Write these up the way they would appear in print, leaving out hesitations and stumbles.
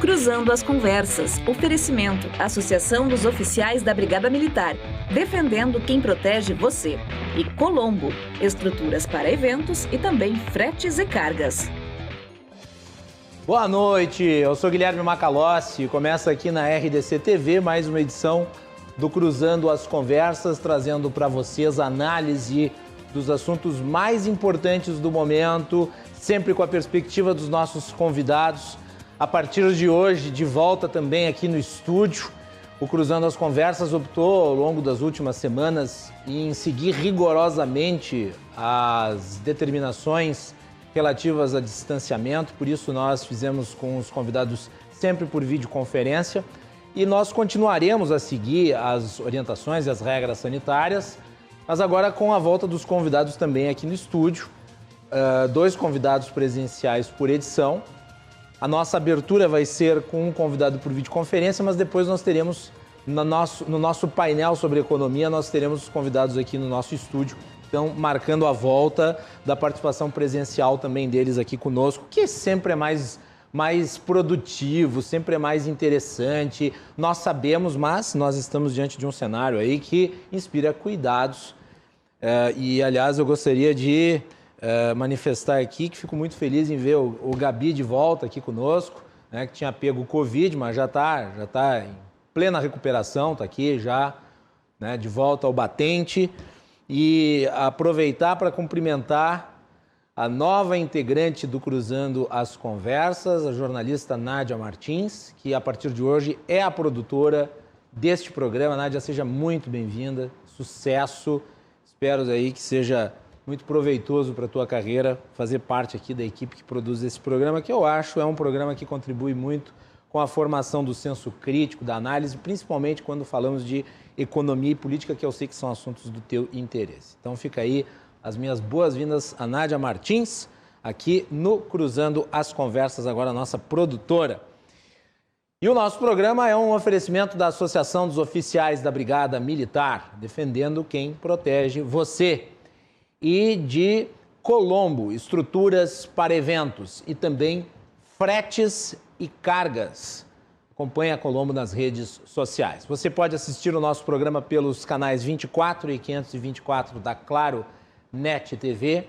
Cruzando as Conversas. Oferecimento. Associação dos Oficiais da Brigada Militar. Defendendo quem protege você. E Colombo. Estruturas para eventos e também fretes e cargas. Boa noite, eu sou Guilherme Macalossi. Começa aqui na RDC TV mais uma edição do Cruzando as Conversas, trazendo para vocês a análise dos assuntos mais importantes do momento, sempre com a perspectiva dos nossos convidados. A partir de hoje, de volta também aqui no estúdio, o Cruzando as Conversas optou, ao longo das últimas semanas, em seguir rigorosamente as determinações relativas a distanciamento, por isso nós fizemos com os convidados sempre por videoconferência e nós continuaremos a seguir as orientações e as regras sanitárias, mas agora com a volta dos convidados também aqui no estúdio, 2 convidados presenciais por edição. A nossa abertura vai ser com um convidado por videoconferência, mas depois nós teremos, no nosso painel sobre economia, nós teremos convidados aqui no nosso estúdio, então marcando a volta da participação presencial também deles aqui conosco, que sempre é mais produtivo, sempre é mais interessante. Nós sabemos, mas nós estamos diante de um cenário aí que inspira cuidados. E, aliás, eu gostaria de manifestar aqui que fico muito feliz em ver o Gabi de volta aqui conosco, né, que tinha pego o Covid, mas já tá em plena recuperação, está aqui já, né, de volta ao batente. E aproveitar para cumprimentar a nova integrante do Cruzando as Conversas, a jornalista Nádia Martins, que a partir de hoje é a produtora deste programa. Nádia, seja muito bem-vinda, sucesso, espero aí que seja muito proveitoso para a tua carreira fazer parte aqui da equipe que produz esse programa, que eu acho é um programa que contribui muito com a formação do senso crítico, da análise, principalmente quando falamos de economia e política, que eu sei que são assuntos do teu interesse. Então fica aí as minhas boas-vindas a Nádia Martins, aqui no Cruzando as Conversas, agora a nossa produtora. E o nosso programa é um oferecimento da Associação dos Oficiais da Brigada Militar, defendendo quem protege você. E de Colombo, estruturas para eventos e também fretes e cargas. Acompanhe a Colombo nas redes sociais. Você pode assistir o nosso programa pelos canais 24 e 524 da Claro Net TV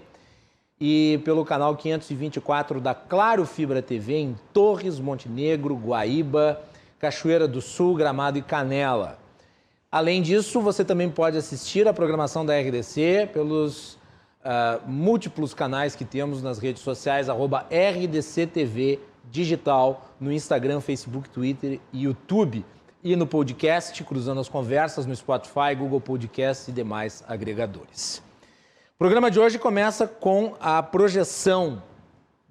e pelo canal 524 da Claro Fibra TV em Torres, Montenegro, Guaíba, Cachoeira do Sul, Gramado e Canela. Além disso, você também pode assistir a programação da RDC pelos múltiplos canais que temos nas redes sociais, @RDCTV Digital, no Instagram, Facebook, Twitter e YouTube. E no podcast, Cruzando as Conversas, no Spotify, Google Podcasts e demais agregadores. O programa de hoje começa com a projeção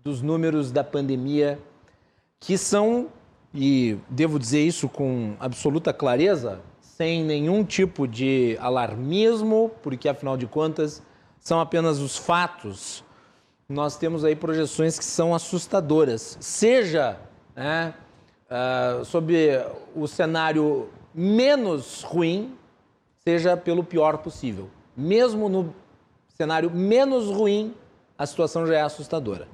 dos números da pandemia, que são, e devo dizer isso com absoluta clareza, sem nenhum tipo de alarmismo, porque afinal de contas são apenas os fatos. Nós temos aí projeções que são assustadoras, seja sob o cenário menos ruim, seja pelo pior possível. Mesmo no cenário menos ruim, a situação já é assustadora.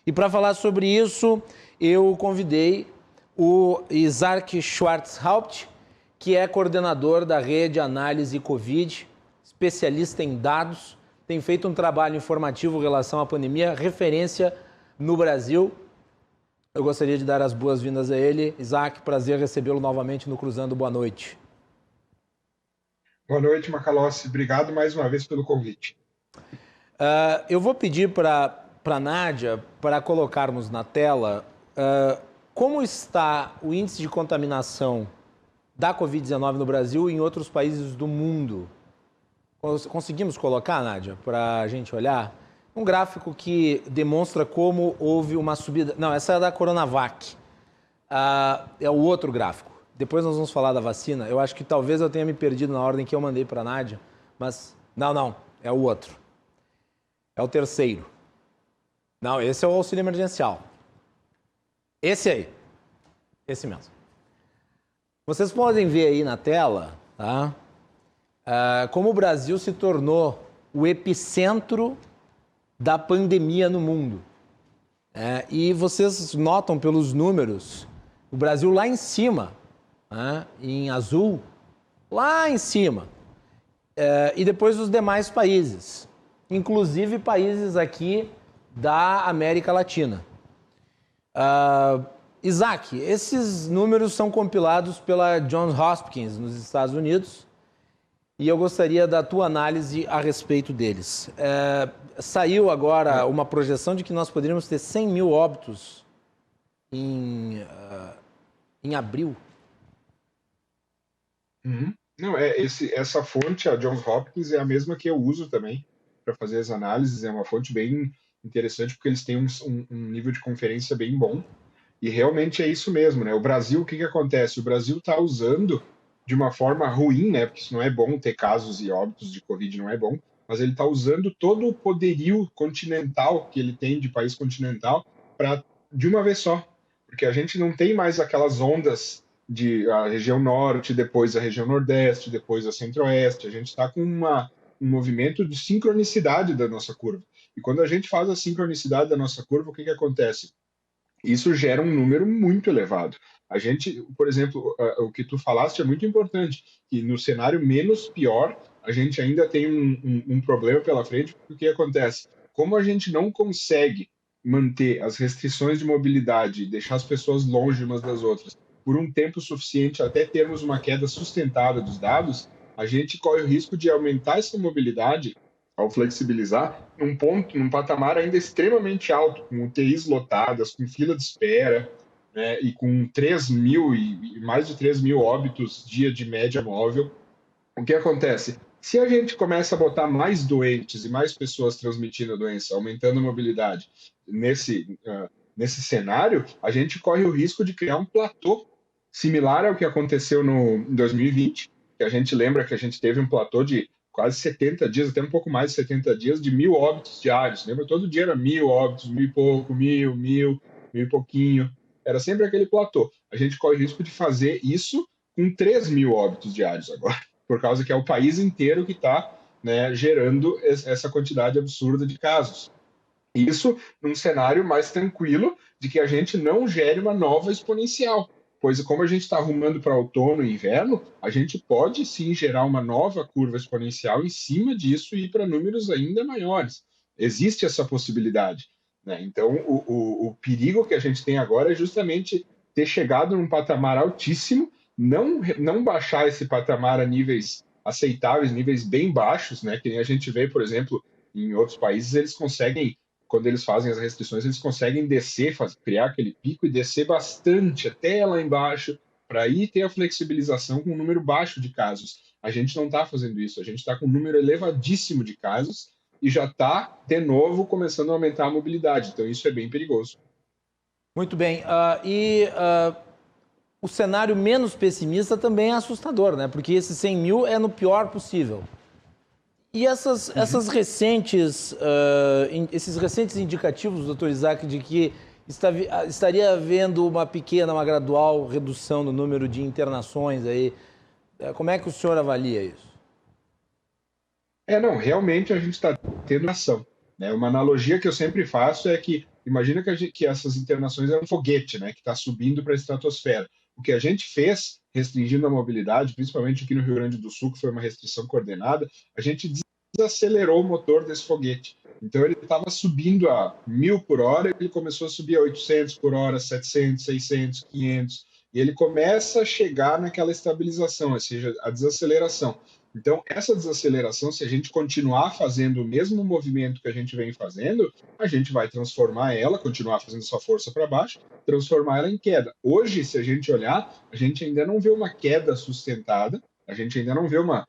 E para falar sobre isso, eu convidei o Isaac Schwarzhaupt, que é coordenador da Rede Análise Covid, especialista em dados, tem feito um trabalho informativo em relação à pandemia, referência no Brasil. Eu gostaria de dar as boas-vindas a ele. Isaac, prazer recebê-lo novamente no Cruzando. Boa noite. Boa noite, Macalossi. Obrigado mais uma vez pelo convite. Eu vou pedir para a Nádia, para colocarmos na tela, como está o índice de contaminação da Covid-19 no Brasil e em outros países do mundo. Conseguimos colocar, Nádia, para a gente olhar? Um gráfico que demonstra como houve uma subida... Não, essa é da Coronavac. É o outro gráfico. Depois nós vamos falar da vacina. Eu acho que talvez eu tenha me perdido na ordem que eu mandei para a Nádia, mas... Não, é o outro. É o terceiro. Não, esse é o auxílio emergencial. Esse aí. Esse mesmo. Vocês podem ver aí na tela, tá? Como o Brasil se tornou o epicentro da pandemia no mundo. E vocês notam pelos números O Brasil lá em cima, né, em azul, lá em cima. E depois os demais países, inclusive países aqui da América Latina. Isaac, esses números são compilados pela Johns Hopkins, nos Estados Unidos, e eu gostaria da tua análise a respeito deles. Saiu agora uma projeção de que nós poderíamos ter 100 mil óbitos em abril. Uhum. Não, essa fonte, a Johns Hopkins, é a mesma que eu uso também para fazer as análises. É uma fonte bem interessante porque eles têm um nível de conferência bem bom. E realmente é isso mesmo, né? O Brasil, o que acontece? O Brasil está usando de uma forma ruim, né? Porque isso não é bom, ter casos e óbitos de Covid não é bom, mas ele está usando todo o poderio continental que ele tem de país continental para de uma vez só. Porque a gente não tem mais aquelas ondas de a região norte, depois a região nordeste, depois a centro-oeste. A gente está com um movimento de sincronicidade da nossa curva. E quando a gente faz a sincronicidade da nossa curva, o que acontece? Isso gera um número muito elevado. A gente, por exemplo, o que tu falaste é muito importante, que no cenário menos pior, a gente ainda tem um problema pela frente, porque o que acontece? Como a gente não consegue manter as restrições de mobilidade, deixar as pessoas longe umas das outras, por um tempo suficiente até termos uma queda sustentada dos dados, a gente corre o risco de aumentar essa mobilidade ao flexibilizar, num patamar ainda extremamente alto, com UTIs lotadas, com fila de espera, né, e com 3 mil e mais de 3 mil óbitos dia de média móvel. O que acontece? Se a gente começa a botar mais doentes e mais pessoas transmitindo a doença, aumentando a mobilidade nesse cenário, a gente corre o risco de criar um platô similar ao que aconteceu em 2020, que a gente lembra que a gente teve um platô de quase 70 dias, até um pouco mais de 70 dias, de 1.000 óbitos diários. Lembra? Todo dia era 1.000 óbitos, 1.000 e pouco, 1.000 e pouquinho. Era sempre aquele platô. A gente corre o risco de fazer isso com 3.000 óbitos diários agora, por causa que é o país inteiro que está, né, gerando essa quantidade absurda de casos. Isso num cenário mais tranquilo de que a gente não gere uma nova exponencial. Pois como a gente está arrumando para outono e inverno, a gente pode sim gerar uma nova curva exponencial em cima disso e ir para números ainda maiores. Existe essa possibilidade, né? Então, o perigo que a gente tem agora é justamente ter chegado num patamar altíssimo, não baixar esse patamar a níveis aceitáveis, níveis bem baixos, né? Que nem a gente vê, por exemplo, em outros países, eles conseguem, quando eles fazem as restrições, eles conseguem descer, criar aquele pico e descer bastante até lá embaixo, para aí ter a flexibilização com um número baixo de casos. A gente não está fazendo isso, a gente está com um número elevadíssimo de casos e já está, de novo, começando a aumentar a mobilidade. Então, isso é bem perigoso. Muito bem. O cenário menos pessimista também é assustador, né? Porque esse 100 mil é no pior possível. E esses recentes indicativos, doutor Isaac, de que estaria havendo uma gradual redução no número de internações aí, como é que o senhor avalia isso? Não, realmente a gente está tendo ação, né? Uma analogia que eu sempre faço é que, imagina que essas internações é um foguete, né, que está subindo para a estratosfera. O que a gente fez, restringindo a mobilidade, principalmente aqui no Rio Grande do Sul, que foi uma restrição coordenada, a gente desacelerou o motor desse foguete. Então, ele estava subindo a 1.000 por hora, ele começou a subir a 800 por hora, 700, 600, 500, e ele começa a chegar naquela estabilização, ou seja, a desaceleração. Então, essa desaceleração, se a gente continuar fazendo o mesmo movimento que a gente vem fazendo, a gente vai transformar ela, continuar fazendo sua força para baixo, transformar ela em queda. Hoje, se a gente olhar, a gente ainda não vê uma queda sustentada, a gente ainda não vê uma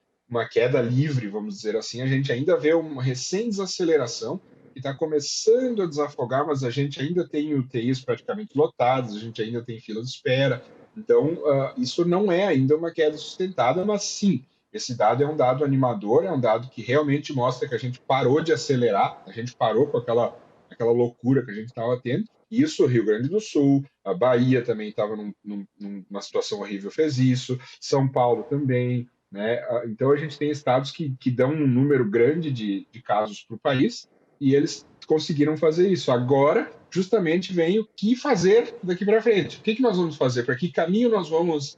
queda livre, vamos dizer assim, a gente ainda vê uma recém-desaceleração que está começando a desafogar, mas a gente ainda tem UTIs praticamente lotadas, a gente ainda tem fila de espera. Então, isso não é ainda uma queda sustentada, mas sim, esse dado é um dado animador, é um dado que realmente mostra que a gente parou de acelerar, a gente parou com aquela loucura que a gente estava tendo. Isso, Rio Grande do Sul, a Bahia também estava numa situação horrível, fez isso, São Paulo também, né? Então, a gente tem estados que dão um número grande de casos para o país e eles conseguiram fazer isso. Agora, justamente vem o que fazer daqui para frente. O que nós vamos fazer? Para que caminho nós vamos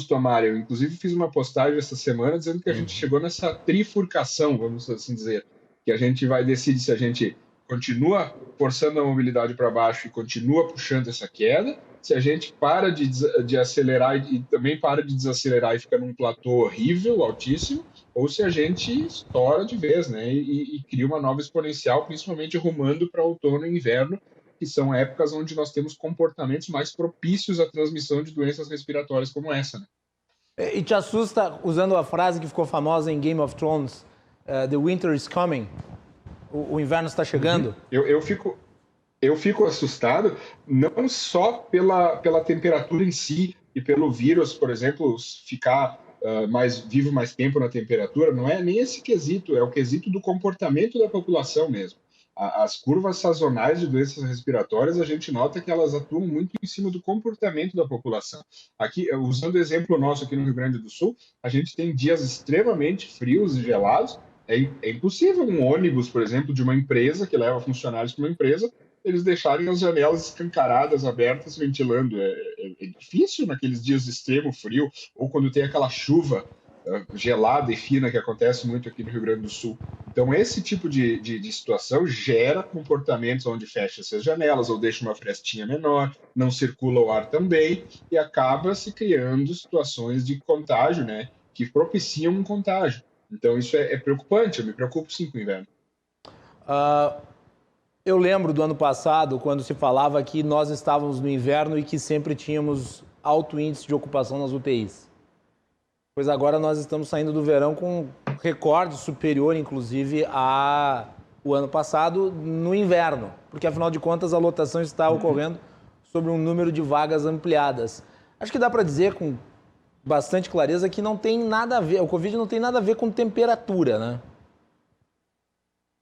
tomar? Eu, inclusive, fiz uma postagem essa semana dizendo que a gente chegou nessa trifurcação, vamos assim dizer, que a gente vai decidir se a gente continua forçando a mobilidade para baixo e continua puxando essa queda, se a gente para de acelerar e também para de desacelerar e fica num platô horrível, altíssimo, ou se a gente estoura de vez, né, e cria uma nova exponencial, principalmente rumando para outono e inverno, que são épocas onde nós temos comportamentos mais propícios à transmissão de doenças respiratórias como essa, né? E te assusta, usando a frase que ficou famosa em Game of Thrones, The winter is coming, o inverno está chegando? Eu fico assustado não só pela temperatura em si e pelo vírus, por exemplo, ficar vivo mais tempo na temperatura, não é nem esse quesito, é o quesito do comportamento da população mesmo. As curvas sazonais de doenças respiratórias, a gente nota que elas atuam muito em cima do comportamento da população. Aqui, usando o exemplo nosso aqui no Rio Grande do Sul, a gente tem dias extremamente frios e gelados. É impossível um ônibus, por exemplo, de uma empresa que leva funcionários para uma empresa, eles deixarem as janelas escancaradas, abertas, ventilando. É difícil naqueles dias de extremo frio, ou quando tem aquela chuva gelada e fina que acontece muito aqui no Rio Grande do Sul. Então, esse tipo de situação gera comportamentos onde fecha-se as janelas ou deixa uma frestinha menor, não circula o ar também e acaba se criando situações de contágio, né, que propiciam um contágio. Então, isso é preocupante. Eu me preocupo, sim, com o inverno. Eu lembro do ano passado, quando se falava que nós estávamos no inverno e que sempre tínhamos alto índice de ocupação nas UTIs. Pois agora nós estamos saindo do verão com recorde superior, inclusive, ao ano passado no inverno, porque, afinal de contas, a lotação está ocorrendo sobre um número de vagas ampliadas. Acho que dá para dizer com bastante clareza que não tem nada a ver, o Covid não tem nada a ver com temperatura, né?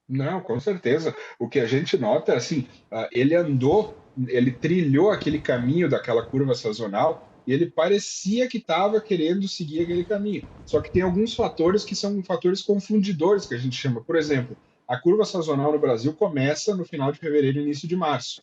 Não, com certeza. O que a gente nota, assim, ele trilhou aquele caminho daquela curva sazonal e ele parecia que estava querendo seguir aquele caminho. Só que tem alguns fatores que são fatores confundidores, que a gente chama. Por exemplo, a curva sazonal no Brasil começa no final de fevereiro e início de março.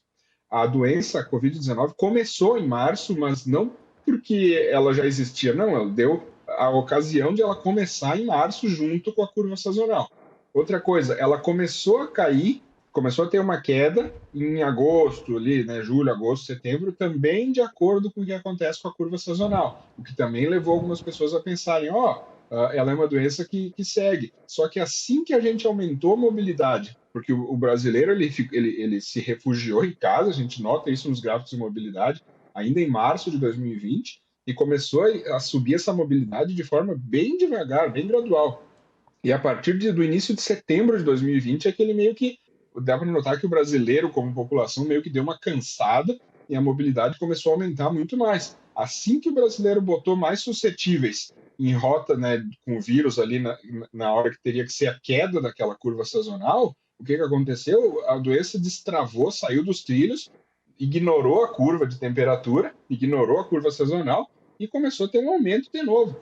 A doença, a Covid-19, começou em março, mas não porque ela já existia, não. Ela deu a ocasião de ela começar em março junto com a curva sazonal. Outra coisa, ela começou a cair, começou a ter uma queda em agosto, ali, né, julho, agosto, setembro, também de acordo com o que acontece com a curva sazonal, o que também levou algumas pessoas a pensarem, ela é uma doença que segue. Só que assim que a gente aumentou a mobilidade, porque o brasileiro ele se refugiou em casa, a gente nota isso nos gráficos de mobilidade, ainda em março de 2020, e começou a subir essa mobilidade de forma bem devagar, bem gradual. E a partir do início de setembro de 2020 é que ele meio que, dá para notar que o brasileiro, como população, meio que deu uma cansada e a mobilidade começou a aumentar muito mais. Assim que o brasileiro botou mais suscetíveis em rota, né, com o vírus ali na hora que teria que ser a queda daquela curva sazonal, o que aconteceu? A doença destravou, saiu dos trilhos, ignorou a curva de temperatura, ignorou a curva sazonal, e começou a ter um aumento de novo.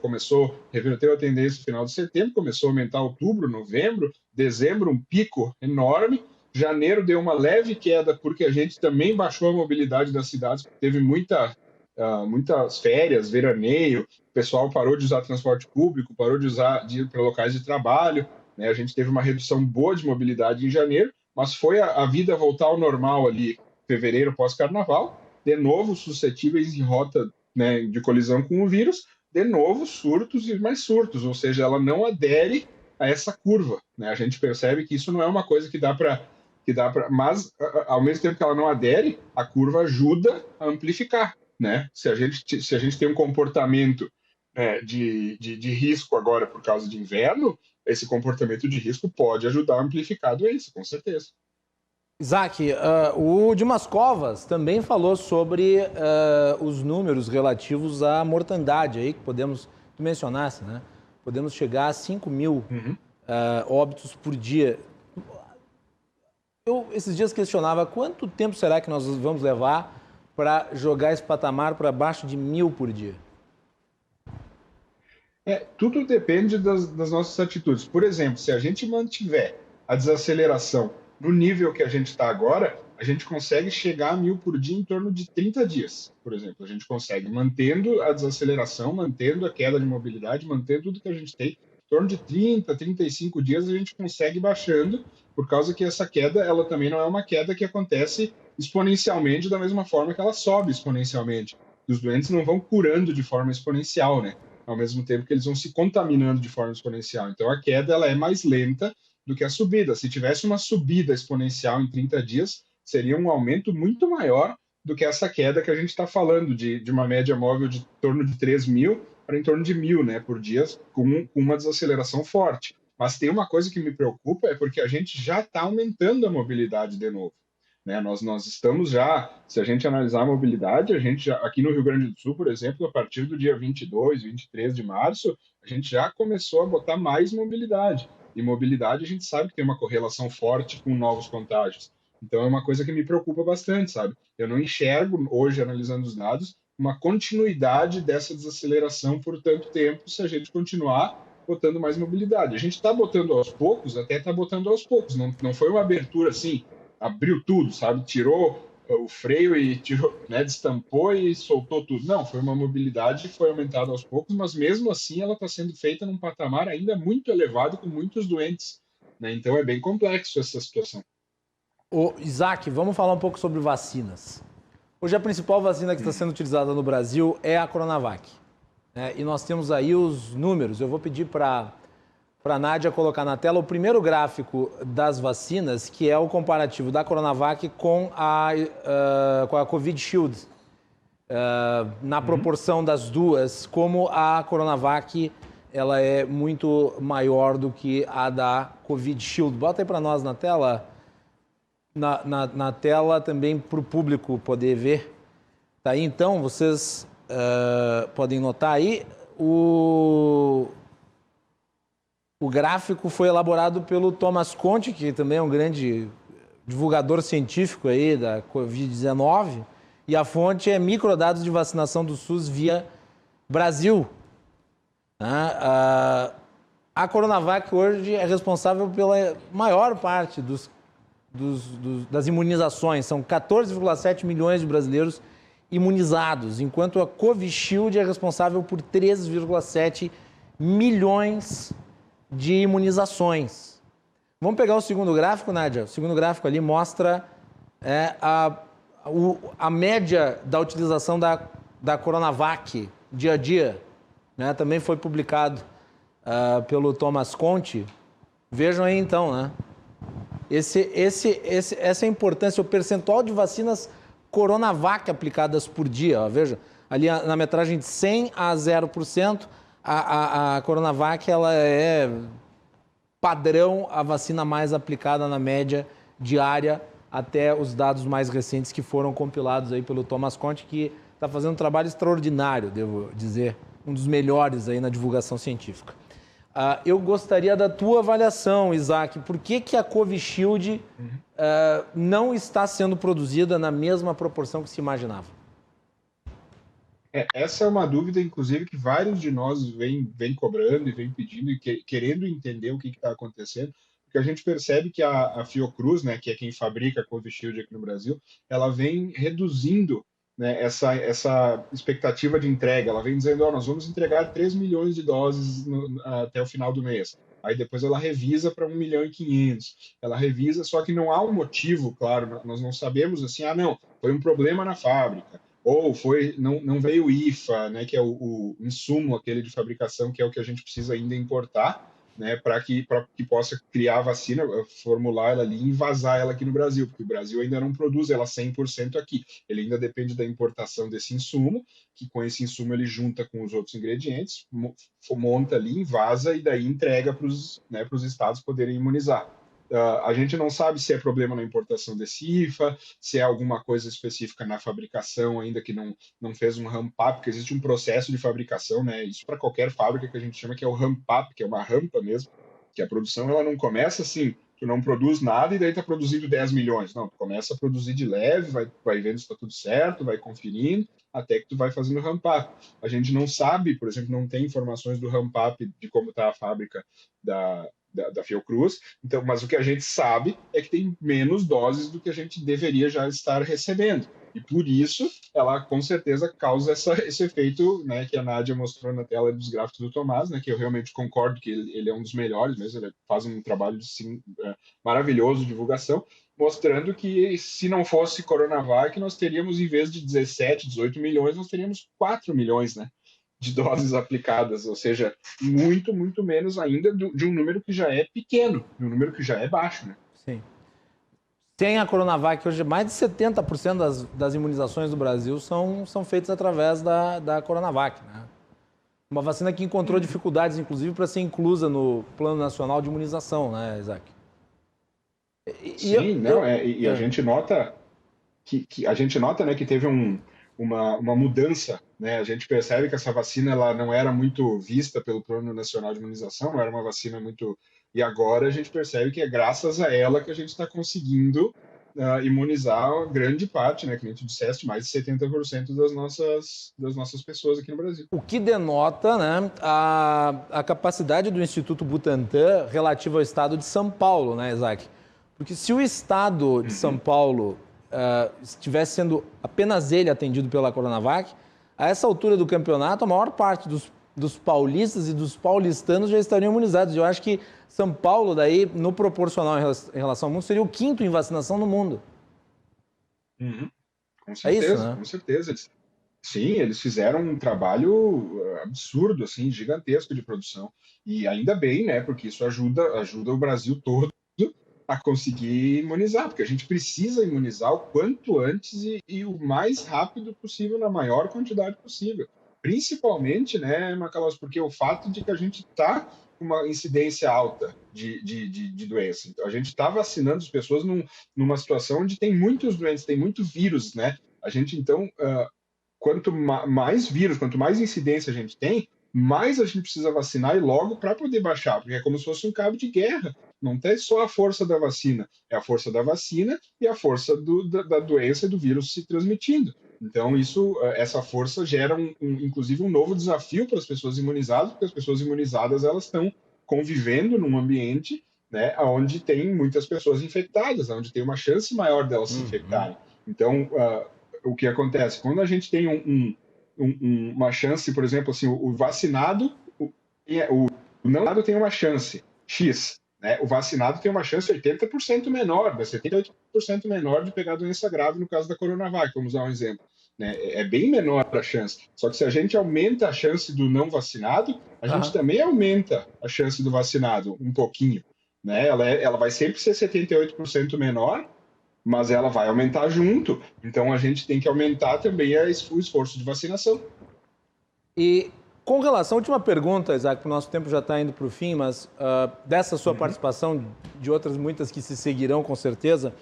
Reverteu a tendência no final de setembro, começou a aumentar outubro, novembro, dezembro, um pico enorme. Janeiro deu uma leve queda, porque a gente também baixou a mobilidade das cidades, teve muitas férias, veraneio, o pessoal parou de usar transporte público, parou de ir para locais de trabalho, né? A gente teve uma redução boa de mobilidade em janeiro, mas foi a vida voltar ao normal ali, fevereiro, pós-carnaval, de novo suscetíveis em rota, né, de colisão com o vírus, de novo surtos e mais surtos, ou seja, ela não adere a essa curva, né? A gente percebe que isso não é uma coisa que dá para, mas ao mesmo tempo que ela não adere, a curva ajuda a amplificar, né? Se a gente tem um comportamento de risco agora por causa de inverno, esse comportamento de risco pode ajudar a amplificar a doença, com certeza. Isaac, o Dimas Covas também falou sobre os números relativos à mortandade, aí que podemos, tu mencionasse, né? Podemos chegar a 5 mil óbitos por dia. Eu, esses dias, questionava quanto tempo será que nós vamos levar para jogar esse patamar para baixo de 1.000 por dia? Tudo depende das nossas atitudes. Por exemplo, se a gente mantiver a desaceleração no nível que a gente está agora, a gente consegue chegar a 1.000 por dia em torno de 30 dias, por exemplo. A gente consegue, mantendo a desaceleração, mantendo a queda de mobilidade, mantendo tudo que a gente tem, em torno de 30, 35 dias a gente consegue ir baixando, por causa que essa queda, ela também não é uma queda que acontece exponencialmente da mesma forma que ela sobe exponencialmente. Os doentes não vão curando de forma exponencial, né? Ao mesmo tempo que eles vão se contaminando de forma exponencial. Então a queda ela é mais lenta do que a subida. Se tivesse uma subida exponencial em 30 dias, seria um aumento muito maior do que essa queda que a gente está falando, de uma média móvel de torno de 3.000 para em torno de 1.000, né, por dia, com uma desaceleração forte. Mas tem uma coisa que me preocupa, é porque a gente já está aumentando a mobilidade de novo. Né? Nós estamos já, se a gente analisar a mobilidade, a gente já, aqui no Rio Grande do Sul, por exemplo, a partir do dia 22, 23 de março, a gente já começou a botar mais mobilidade. E mobilidade a gente sabe que tem uma correlação forte com novos contágios. Então é uma coisa que me preocupa bastante, sabe? Eu não enxergo, hoje, analisando os dados, uma continuidade dessa desaceleração por tanto tempo se a gente continuar botando mais mobilidade. A gente está botando aos poucos, até está botando aos poucos. Não foi uma abertura assim, abriu tudo, sabe? Tirou o freio e tirou, né, destampou e soltou tudo. Não, foi uma mobilidade que foi aumentada aos poucos, mas mesmo assim ela está sendo feita num patamar ainda muito elevado com muitos doentes. Né? Então é bem complexo essa situação. Ô, Isaac, vamos falar um pouco sobre vacinas. Hoje a principal vacina que está sendo utilizada no Brasil é a Coronavac. Né? E nós temos aí os números. Eu vou pedir para a Nádia colocar na tela o primeiro gráfico das vacinas, que é o comparativo da Coronavac com a Covid Shield. Na proporção das duas, como a Coronavac ela é muito maior do que a da Covid Shield. Bota aí para nós na tela. Na tela também para o público poder ver. Tá aí, então, vocês podem notar aí, o gráfico foi elaborado pelo Thomas Conte, que também é um grande divulgador científico aí da Covid-19, e a fonte é microdados de vacinação do SUS via Brasil. A Coronavac hoje é responsável pela maior parte das imunizações. São 14,7 milhões de brasileiros imunizados, enquanto a Covishield é responsável por 3,7 milhões de imunizações. Vamos pegar o segundo gráfico, Nádia? O segundo gráfico ali mostra a média da utilização da Coronavac dia a dia. Né? Também foi publicado pelo Thomas Conte. Vejam aí então, né? Essa é a importância, o percentual de vacinas Coronavac aplicadas por dia. Ó, veja, ali na metragem de 100 a 0%, a Coronavac ela é padrão, a vacina mais aplicada na média diária, até os dados mais recentes que foram compilados aí pelo Thomas Conte, que está fazendo um trabalho extraordinário, devo dizer, um dos melhores aí na divulgação científica. Eu gostaria da tua avaliação, Isaac. Por que a Covishield não está sendo produzida na mesma proporção que se imaginava? Essa é uma dúvida, inclusive, que vários de nós vêm cobrando e vêm pedindo e querendo entender o que está acontecendo, porque a gente percebe que a Fiocruz, né, que é quem fabrica a Covishield aqui no Brasil, ela vem reduzindo, né, essa expectativa de entrega. Ela vem dizendo, nós vamos entregar 3 milhões de doses até o final do mês. Aí depois ela revisa para 1,5 milhão. Ela revisa, só que não há um motivo, claro, nós não sabemos assim, não, foi um problema na fábrica, ou não veio o IFA, né, que é o insumo aquele de fabricação, que é o que a gente precisa ainda importar, né, para que possa criar a vacina, formular ela ali e vazar ela aqui no Brasil, porque o Brasil ainda não produz ela 100% aqui. Ele ainda depende da importação desse insumo, que com esse insumo ele junta com os outros ingredientes, monta ali, vaza e daí entrega para os estados poderem imunizar. A gente não sabe se é problema na importação desse IFA, se é alguma coisa específica na fabricação ainda que não fez um ramp-up, porque existe um processo de fabricação, né? Isso para qualquer fábrica que a gente chama que é o ramp-up, que é uma rampa mesmo, que a produção ela não começa assim, tu não produz nada e daí está produzindo 10 milhões. Não, tu começa a produzir de leve, vai vendo se está tudo certo, vai conferindo, até que tu vai fazendo o ramp-up. A gente não sabe, por exemplo, não tem informações do ramp-up de como está a fábrica da da Fiocruz. Então, mas o que a gente sabe é que tem menos doses do que a gente deveria já estar recebendo. E por isso, ela com certeza causa esse efeito, né, que a Nádia mostrou na tela dos gráficos do Tomás, né, que eu realmente concordo que ele é um dos melhores, mesmo, ele faz um trabalho sim, maravilhoso de divulgação, mostrando que se não fosse Coronavac, nós teríamos, em vez de 17, 18 milhões, nós teríamos 4 milhões, né, de doses aplicadas, ou seja, muito, muito menos ainda de um número que já é pequeno, de um número que já é baixo, né? Sim. Tem a Coronavac, hoje mais de 70% das imunizações do Brasil são feitas através da Coronavac, né? Uma vacina que encontrou dificuldades, inclusive, para ser inclusa no Plano Nacional de Imunização, né, Isaac? A gente nota né, que teve uma mudança, né? A gente percebe que essa vacina ela não era muito vista pelo Plano Nacional de Imunização, não era uma vacina muito... E agora a gente percebe que é graças a ela que a gente está conseguindo imunizar a grande parte, né? Que a gente disseste, mais de 70% das nossas pessoas aqui no Brasil. O que denota, né, a capacidade do Instituto Butantan relativa ao estado de São Paulo, né, Isaac? Porque se o estado de São Paulo estivesse sendo apenas ele atendido pela Coronavac, a essa altura do campeonato, a maior parte dos paulistas e dos paulistanos já estariam imunizados. Eu acho que São Paulo, daí, no proporcional em relação ao mundo, seria o 5º em vacinação no mundo. Com certeza, isso, né? Com certeza. Eles fizeram um trabalho absurdo, assim, gigantesco de produção. E ainda bem, né? Porque isso ajuda o Brasil todo a conseguir imunizar, porque a gente precisa imunizar o quanto antes e o mais rápido possível, na maior quantidade possível. Principalmente, né, Macalós, porque o fato de que a gente está com uma incidência alta de doença. Então, a gente está vacinando as pessoas numa situação onde tem muitos doentes, tem muito vírus, né? A gente, então, quanto mais vírus, quanto mais incidência a gente tem, mais a gente precisa vacinar e logo para poder baixar, porque é como se fosse um cabo de guerra. Não tem só a força da vacina, é a força da vacina e a força da doença e do vírus se transmitindo. Então, essa força gera, inclusive, um novo desafio para as pessoas imunizadas, porque as pessoas imunizadas elas estão convivendo num ambiente, né, onde tem muitas pessoas infectadas, onde tem uma chance maior delas se infectarem. Então, o que acontece? Quando a gente tem uma chance, por exemplo, assim, o vacinado, o não vacinado tem uma chance X, né? O vacinado tem uma chance 80% menor, 78% menor de pegar doença grave no caso da Coronavac, vamos dar um exemplo. Né? É bem menor a chance. Só que se a gente aumenta a chance do não vacinado, a gente também aumenta a chance do vacinado um pouquinho. Né? Ela vai sempre ser 78% menor, mas ela vai aumentar junto. Então, a gente tem que aumentar também o esforço de vacinação. E com relação à última pergunta, Isaac, o nosso tempo já está indo para o fim, mas dessa sua participação, de outras muitas que se seguirão com certeza,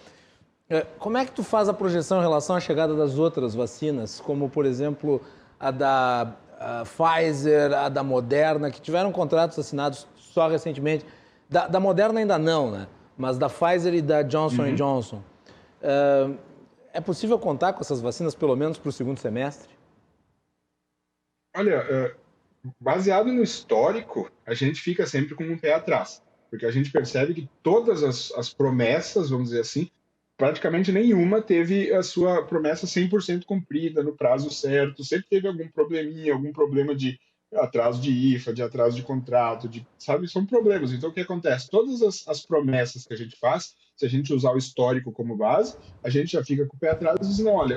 como é que tu faz a projeção em relação à chegada das outras vacinas, como, por exemplo, a da Pfizer, a da Moderna, que tiveram contratos assinados só recentemente? Da Moderna ainda não, né? Mas da Pfizer e da Johnson Johnson. É possível contar com essas vacinas, pelo menos para o segundo semestre? Olha, baseado no histórico, a gente fica sempre com um pé atrás, porque a gente percebe que todas as promessas, vamos dizer assim, praticamente nenhuma teve a sua promessa 100% cumprida no prazo certo, sempre teve algum probleminha, algum problema de atraso de IFA, de atraso de contrato, sabe, são problemas. Então, o que acontece? Todas as promessas que a gente faz, se a gente usar o histórico como base, a gente já fica com o pé atrás e diz, não, olha,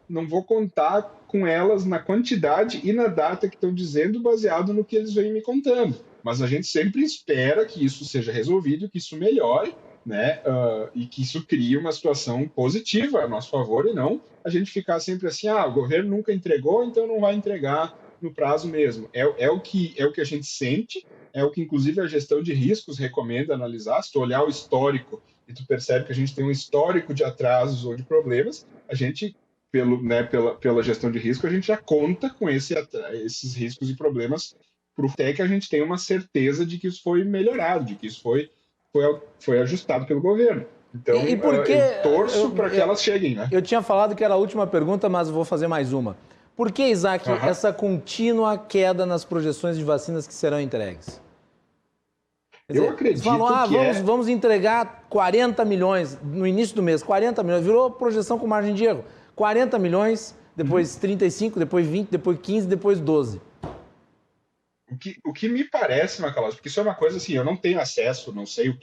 não vou contar com elas na quantidade e na data que estão dizendo, baseado no que eles vêm me contando. Mas a gente sempre espera que isso seja resolvido, que isso melhore, né? E que isso crie uma situação positiva a nosso favor e não a gente ficar sempre assim, o governo nunca entregou, então não vai entregar no prazo mesmo. É o que a gente sente, é o que inclusive a gestão de riscos recomenda analisar. Se tu olhar o histórico e tu percebe que a gente tem um histórico de atrasos ou de problemas, a gente, pela gestão de risco, a gente já conta com esses riscos e problemas até que a gente tenha uma certeza de que isso foi melhorado, de que isso foi ajustado pelo governo. Então, e por que, eu torço para que elas cheguem, né? Eu tinha falado que era a última pergunta, mas vou fazer mais uma. Por que, Isaac, essa contínua queda nas projeções de vacinas que serão entregues? Eu acredito falam, vamos entregar 40 milhões no início do mês, 40 milhões, virou projeção com margem de erro. 40 milhões, depois 35, depois 20, depois 15, depois 12. O que me parece, Macalós, porque isso é uma coisa assim, eu não tenho acesso, não sei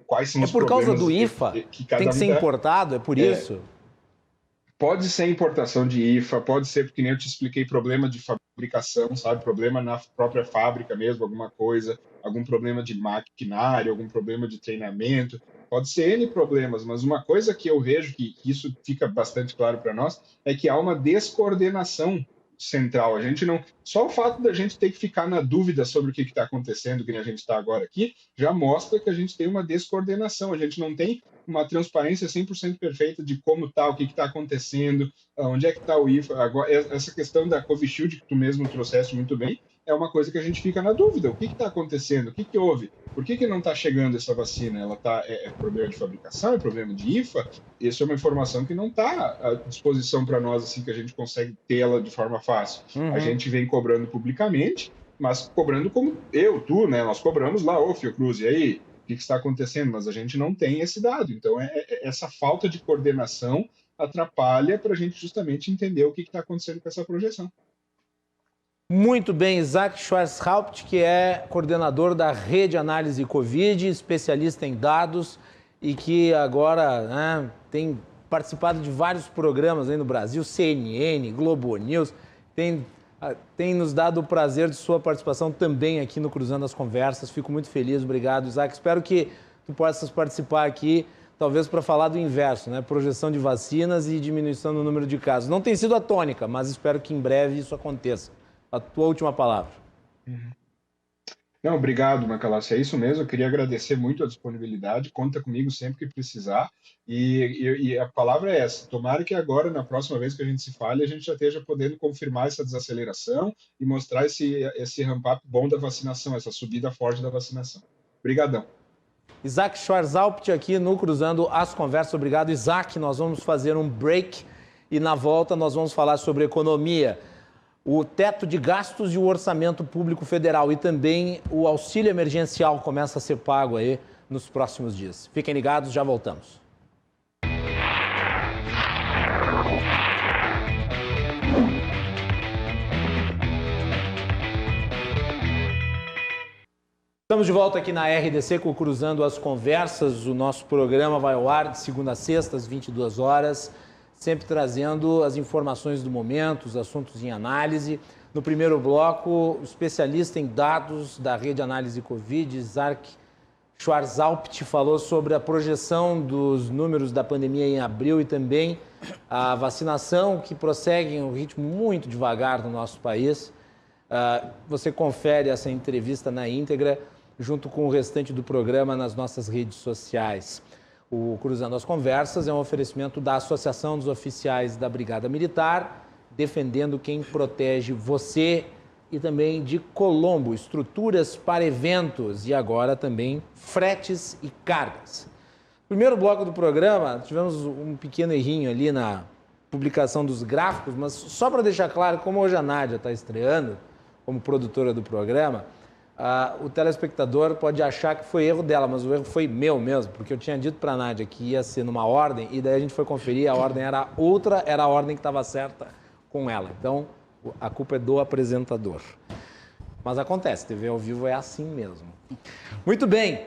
quais são os problemas. É por causa do IFA, tem que ser importado, é por isso? Pode ser importação de IFA, pode ser, porque nem eu te expliquei, problema de fabricação, sabe? Problema na própria fábrica mesmo, alguma coisa, algum problema de maquinário, algum problema de treinamento. Pode ser N problemas, mas uma coisa que eu vejo que isso fica bastante claro para nós é que há uma descoordenação central. A gente não... Só o fato da gente ter que ficar na dúvida sobre o que está acontecendo, que a gente está agora aqui, já mostra que a gente tem uma descoordenação. A gente não tem uma transparência 100% perfeita de como está, o que está acontecendo, onde é que está o IFA. Agora, essa questão da Covishield, que tu mesmo trouxeste muito bem, é uma coisa que a gente fica na dúvida. O que está acontecendo? O que houve? Por que não está chegando essa vacina? Ela é problema de fabricação? É problema de IFA? Isso é uma informação que não está à disposição para nós, assim, que a gente consegue tê-la de forma fácil. A gente vem cobrando publicamente, mas cobrando como tu, né? Nós cobramos lá, Fiocruz, e aí? O que está acontecendo? Mas a gente não tem esse dado. Então, essa falta de coordenação atrapalha para a gente justamente entender o que está acontecendo com essa projeção. Muito bem, Isaac Schwarzhaupt, que é coordenador da Rede Análise Covid, especialista em dados e que agora tem participado de vários programas aí no Brasil, CNN, Globo News, tem nos dado o prazer de sua participação também aqui no Cruzando as Conversas. Fico muito feliz, obrigado, Isaac. Espero que tu possas participar aqui, talvez para falar do inverso, né? Projeção de vacinas e diminuição no número de casos. Não tem sido a tônica, mas espero que em breve isso aconteça. A tua última palavra. Não, obrigado, Macalossi. É isso mesmo. Eu queria agradecer muito a disponibilidade. Conta comigo sempre que precisar. E a palavra é essa. Tomara que agora, na próxima vez que a gente se fale, a gente já esteja podendo confirmar essa desaceleração e mostrar esse ramp-up bom da vacinação, essa subida forte da vacinação. Obrigadão. Isaac Schwarzhaupt aqui no Cruzando as Conversas. Obrigado, Isaac. Nós vamos fazer um break e na volta nós vamos falar sobre economia. O teto de gastos e o orçamento público federal e também o auxílio emergencial começa a ser pago aí nos próximos dias. Fiquem ligados, já voltamos. Estamos de volta aqui na RDC com o Cruzando as Conversas. O nosso programa vai ao ar de segunda a sexta, às 22 horas. Sempre trazendo as informações do momento, os assuntos em análise. No primeiro bloco, o especialista em dados da Rede Análise Covid, Isaac Schwarzhaupt, falou sobre a projeção dos números da pandemia em abril e também a vacinação que prossegue em um ritmo muito devagar no nosso país. Você confere essa entrevista na íntegra, junto com o restante do programa nas nossas redes sociais. O Cruzando as Conversas é um oferecimento da Associação dos Oficiais da Brigada Militar, defendendo quem protege você, e também de Colombo, estruturas para eventos e agora também fretes e cargas. Primeiro bloco do programa, tivemos um pequeno errinho ali na publicação dos gráficos, mas só para deixar claro, como hoje a Nádia está estreando como produtora do programa, o telespectador pode achar que foi erro dela, mas o erro foi meu mesmo, porque eu tinha dito para a Nádia que ia ser numa ordem, e daí a gente foi conferir, a ordem era outra, era a ordem que estava certa com ela. Então, a culpa é do apresentador. Mas acontece, TV ao vivo é assim mesmo. Muito bem,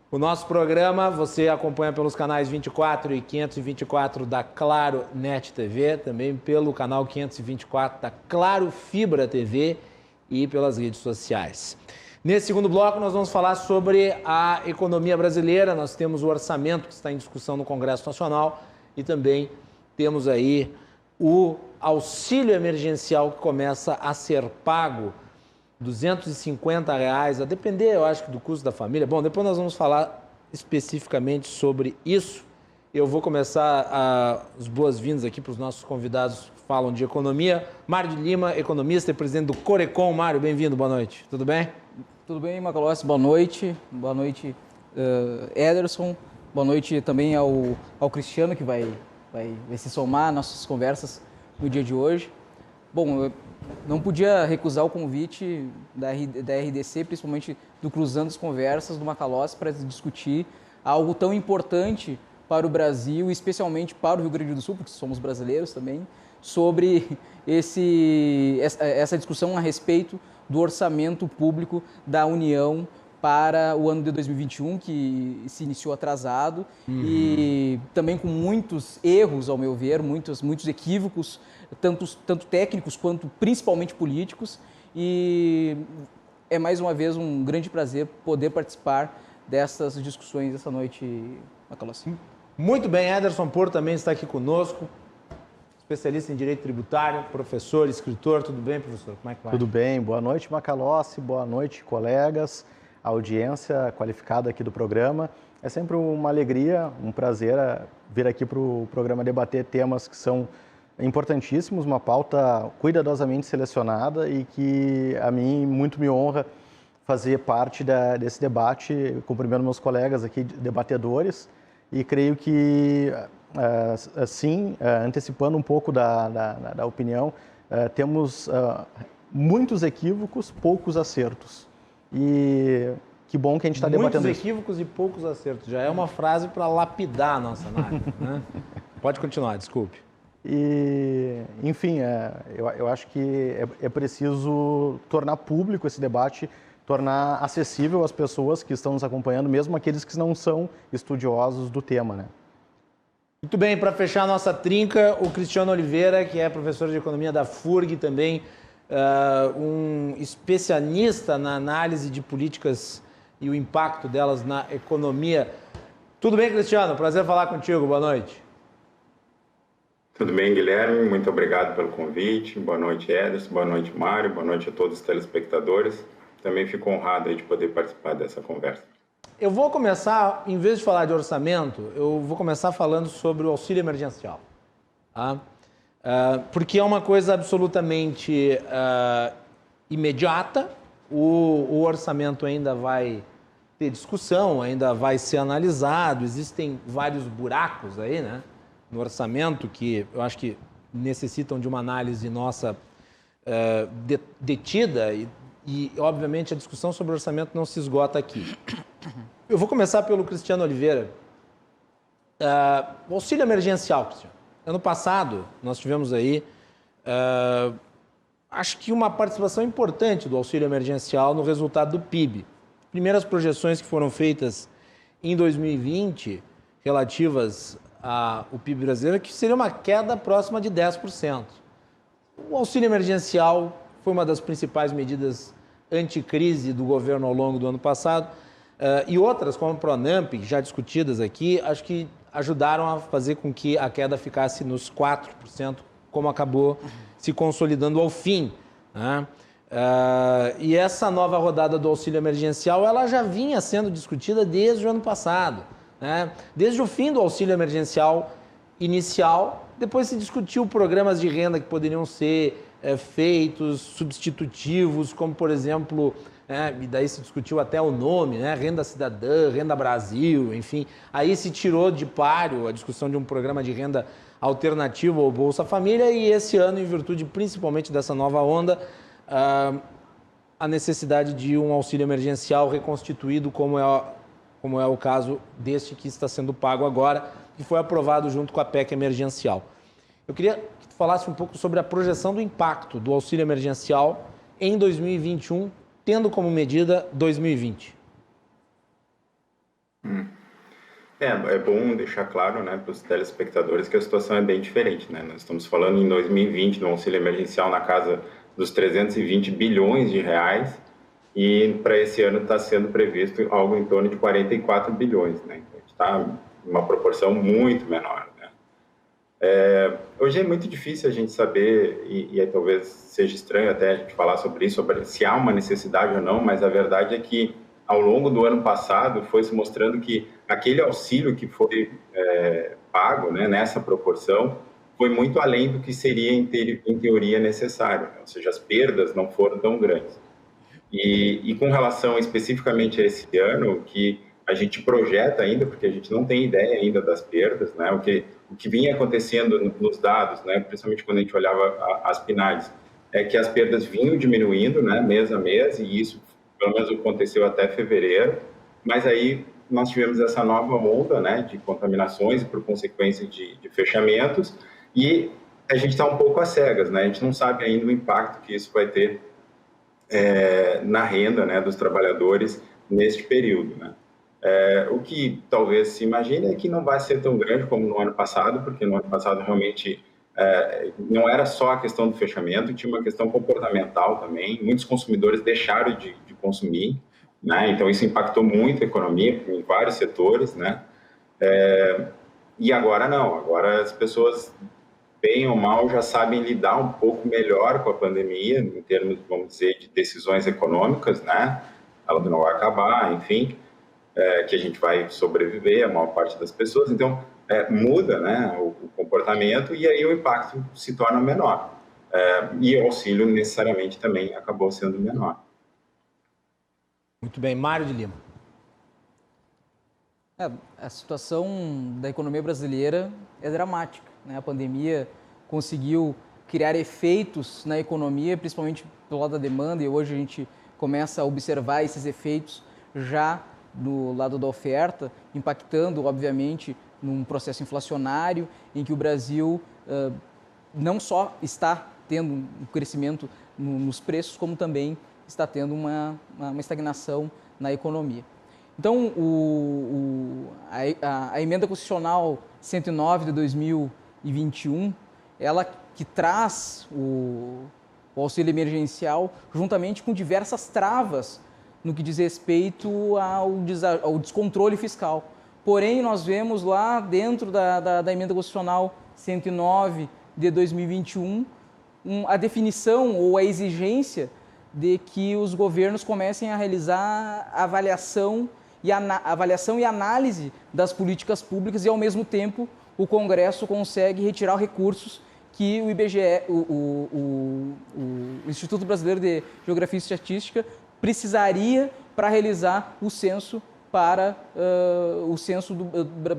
o nosso programa você acompanha pelos canais 24 e 524 da Claro Net TV, também pelo canal 524 da Claro Fibra TV e pelas redes sociais. Nesse segundo bloco, nós vamos falar sobre a economia brasileira. Nós temos o orçamento que está em discussão no Congresso Nacional e também temos aí o auxílio emergencial que começa a ser pago, R$ 250, a depender, eu acho, do custo da família. Bom, depois nós vamos falar especificamente sobre isso. Eu vou começar as boas-vindas aqui para os nossos convidados que falam de economia. Mário de Lima, economista e presidente do Corecon. Mário, bem-vindo, boa noite. Tudo bem? Tudo bem, Macalossi? Boa noite, Ederson, boa noite também ao Cristiano, que vai se somar às nossas conversas no dia de hoje. Bom, Não podia recusar o convite da RDC, principalmente do Cruzando as Conversas, do Macalossi, para discutir algo tão importante para o Brasil, especialmente para o Rio Grande do Sul, porque somos brasileiros também, sobre essa discussão a respeito do orçamento público da União para o ano de 2021, que se iniciou atrasado, e também com muitos erros, ao meu ver, muitos equívocos, tanto técnicos quanto principalmente políticos, e é mais uma vez um grande prazer poder participar dessas discussões essa noite, Macalossi. Muito bem, Ederson Porto também está aqui conosco, especialista em Direito Tributário, professor, escritor. Tudo bem, professor? Como é que vai? Tudo bem. Boa noite, Macalossi. Boa noite, colegas, a audiência qualificada aqui do programa. É sempre uma alegria, um prazer vir aqui para o programa debater temas que são importantíssimos, uma pauta cuidadosamente selecionada e que a mim muito me honra fazer parte desse debate, cumprimentando meus colegas aqui, debatedores, e creio que, assim, antecipando um pouco da opinião, temos muitos equívocos, poucos acertos. E que bom que a gente está debatendo Muitos equívocos e poucos acertos. Já é uma frase para lapidar a nossa análise, né? Pode continuar, desculpe. E, enfim, eu acho que é preciso tornar público esse debate, tornar acessível às pessoas que estão nos acompanhando, mesmo aqueles que não são estudiosos do tema, né? Muito bem, para fechar a nossa trinca, o Cristiano Oliveira, que é professor de economia da FURG, também um especialista na análise de políticas e o impacto delas na economia. Tudo bem, Cristiano? Prazer falar contigo. Boa noite. Tudo bem, Guilherme? Muito obrigado pelo convite. Boa noite, Ederson. Boa noite, Mário. Boa noite a todos os telespectadores. Também fico honrado de poder participar dessa conversa. Eu vou começar, em vez de falar de orçamento, eu vou começar falando sobre o auxílio emergencial. Tá? Porque é uma coisa absolutamente imediata. O orçamento ainda vai ter discussão, ainda vai ser analisado. Existem vários buracos aí, né, no orçamento que eu acho que necessitam de uma análise nossa detida e, obviamente, a discussão sobre o orçamento não se esgota aqui. Eu vou começar pelo Cristiano Oliveira. O auxílio emergencial, Cristiano. Ano passado, nós tivemos aí, acho que uma participação importante do auxílio emergencial no resultado do PIB. Primeiras projeções que foram feitas em 2020, relativas ao PIB brasileiro, que seria uma queda próxima de 10%. O auxílio emergencial foi uma das principais medidas anticrise do governo ao longo do ano passado, e outras, como o Pronamp, já discutidas aqui, acho que ajudaram a fazer com que a queda ficasse nos 4%, como acabou se consolidando ao fim, né? E essa nova rodada do auxílio emergencial, ela já vinha sendo discutida desde o ano passado, né? Desde o fim do auxílio emergencial inicial, depois se discutiu programas de renda que poderiam ser feitos, substitutivos, como, por exemplo, e daí se discutiu até o nome, né? Renda Cidadã, Renda Brasil, enfim. Aí se tirou de páreo a discussão de um programa de renda alternativo ao Bolsa Família e esse ano, em virtude principalmente dessa nova onda, a necessidade de um auxílio emergencial reconstituído, como é o caso deste que está sendo pago agora, que foi aprovado junto com a PEC emergencial. Eu queria que tu falasse um pouco sobre a projeção do impacto do auxílio emergencial em 2021, tendo como medida 2020. É bom deixar claro, né, para os telespectadores que a situação é bem diferente, né? Nós estamos falando em 2020 do auxílio emergencial na casa dos 320 bilhões de reais e para esse ano está sendo previsto algo em torno de 44 bilhões, né? Então, a gente está em uma proporção muito menor, né? Hoje é muito difícil a gente saber, e talvez seja estranho até a gente falar sobre isso, sobre se há uma necessidade ou não, mas a verdade é que ao longo do ano passado foi se mostrando que aquele auxílio que foi pago, né, nessa proporção foi muito além do que seria em teoria necessário, né? Ou seja, as perdas não foram tão grandes. E com relação especificamente a esse ano, que a gente projeta ainda, porque a gente não tem ideia ainda das perdas, né? O que vinha acontecendo nos dados, né? Principalmente quando a gente olhava as PNADs, é que as perdas vinham diminuindo, né, mês a mês, e isso pelo menos aconteceu até fevereiro, mas aí nós tivemos essa nova onda, né, de contaminações e por consequência de fechamentos, e a gente está um pouco às cegas, né, a gente não sabe ainda o impacto que isso vai ter na renda, né, dos trabalhadores neste período, né. O que talvez se imagine é que não vai ser tão grande como no ano passado, porque no ano passado realmente não era só a questão do fechamento, tinha uma questão comportamental também, muitos consumidores deixaram de consumir, né? Então isso impactou muito a economia em vários setores, né? E agora não, agora as pessoas, bem ou mal, já sabem lidar um pouco melhor com a pandemia, em termos, vamos dizer, de decisões econômicas, né? Ela não vai acabar, enfim, que a gente vai sobreviver, a maior parte das pessoas, então muda, né, o comportamento e aí o impacto se torna menor. E o auxílio necessariamente também acabou sendo menor. Muito bem. Mário de Lima. A situação da economia brasileira é dramática, né? A pandemia conseguiu criar efeitos na economia, principalmente do lado da demanda, e hoje a gente começa a observar esses efeitos já do lado da oferta, impactando, obviamente, num processo inflacionário em que o Brasil não só está tendo um crescimento nos preços, como também está tendo uma estagnação na economia. Então, a emenda constitucional 109 de 2021, ela que traz o auxílio emergencial, juntamente com diversas travas no que diz respeito ao descontrole fiscal. Porém, nós vemos lá dentro da emenda constitucional 109 de 2021 a definição ou a exigência de que os governos comecem a realizar avaliação e análise das políticas públicas e, ao mesmo tempo, o Congresso consegue retirar recursos que o IBGE, o Instituto Brasileiro de Geografia e Estatística, precisaria para realizar o censo